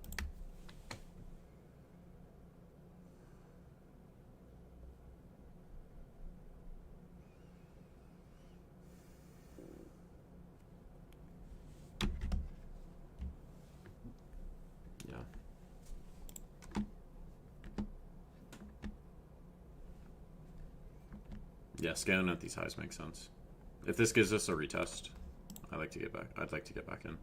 A: Yeah. Yeah, scanning at these highs makes sense. If this gives us a retest, I'd like to get back in.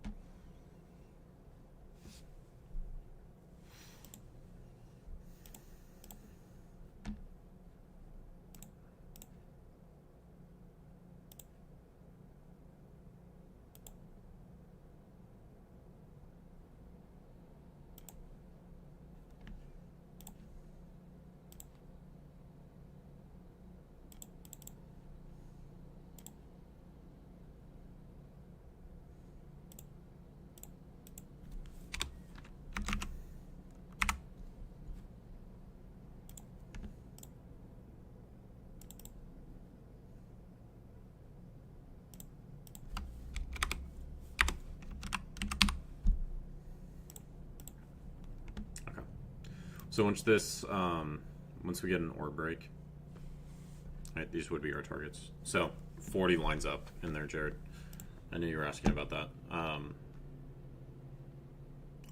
A: So once we get an orb break, right, these would be our targets. So 40 lines up in there, Jared. I knew you were asking about that.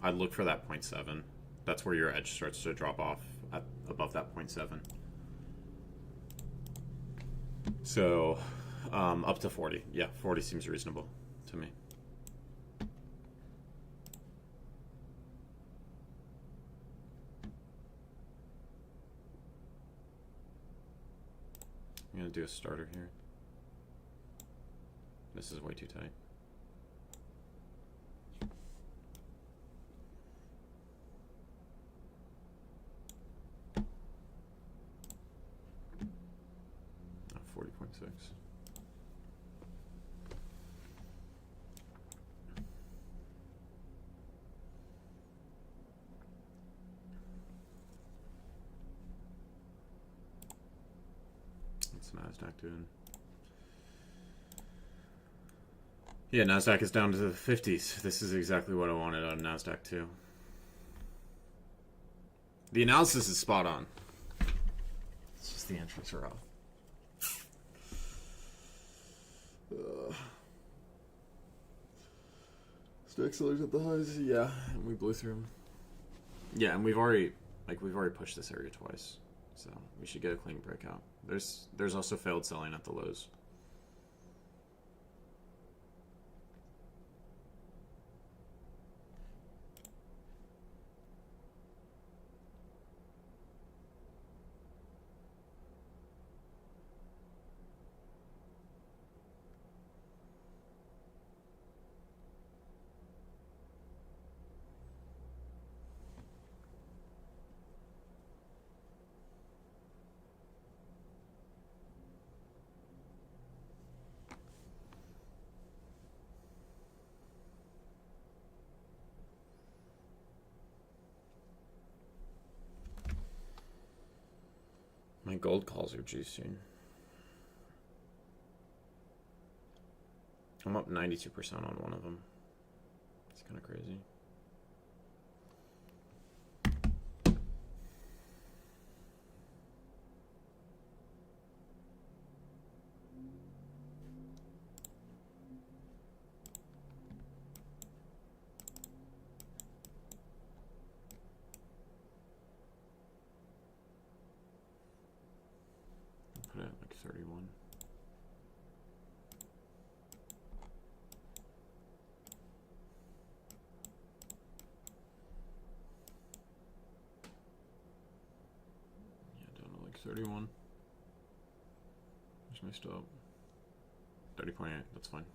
A: I'd look for that 0.7. That's where your edge starts to drop off at above that 0.7. So up to 40. Yeah, 40 seems reasonable to me. I'm going to do a starter here. This is way too tight. Oh, 40.6. NASDAQ doing? Yeah, NASDAQ is down to the 50s. This is exactly what I wanted on NASDAQ too. The analysis is spot on. the entries are off. Stack sellers at the highs, yeah, and we blew through them. Yeah, and we've already pushed this area twice, so we should get a clean breakout. There's also failed selling at the lows. My gold calls are juicing. I'm up 92% on one of them. It's kind of crazy. Put it at like 31. Yeah, down to like 31. Where's my stop? 30.8, that's fine.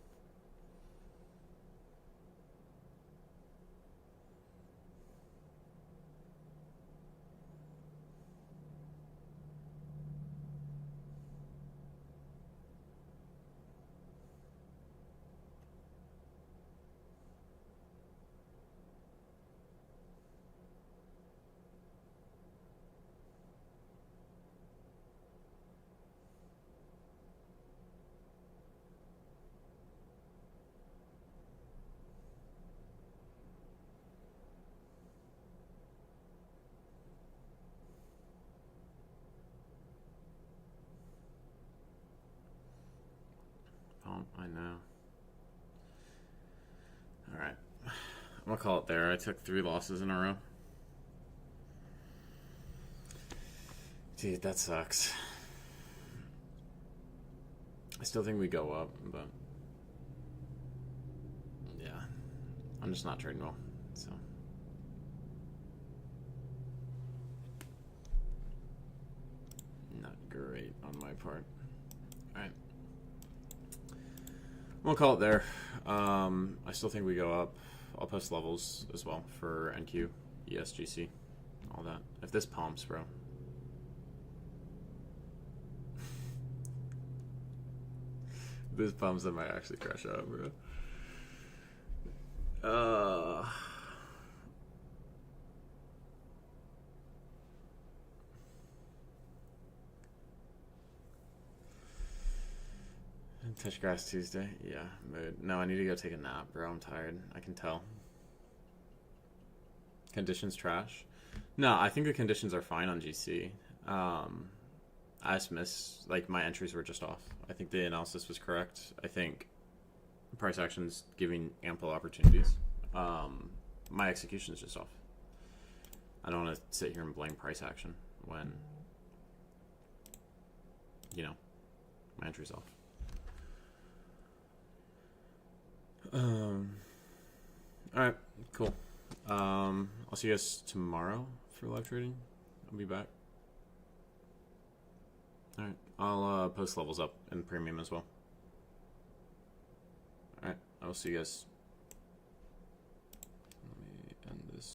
A: Oh, I know. Alright. I'm gonna call it there. I took 3 losses in a row. Dude, that sucks. I still think we go up, but yeah, I'm just not trading well, so. Not great on my part. Alright. We'll call it there. I still think we go up. I'll post levels as well for NQ, ESGC, all that. If this pumps, bro. This pumps, I might actually crash out, bro. Touch grass Tuesday? Yeah, mood. No, I need to go take a nap, bro. I'm tired. I can tell. Conditions trash? No, I think the conditions are fine on GC. I just missed, like, my entries were just off. I think the analysis was correct. I think price action's giving ample opportunities. My execution is just off. I don't want to sit here and blame price action when, you know, my entry's off. Alright, cool. I'll see you guys tomorrow for live trading. I'll be back. Alright, I'll post levels up in premium as well. Alright, I will see you guys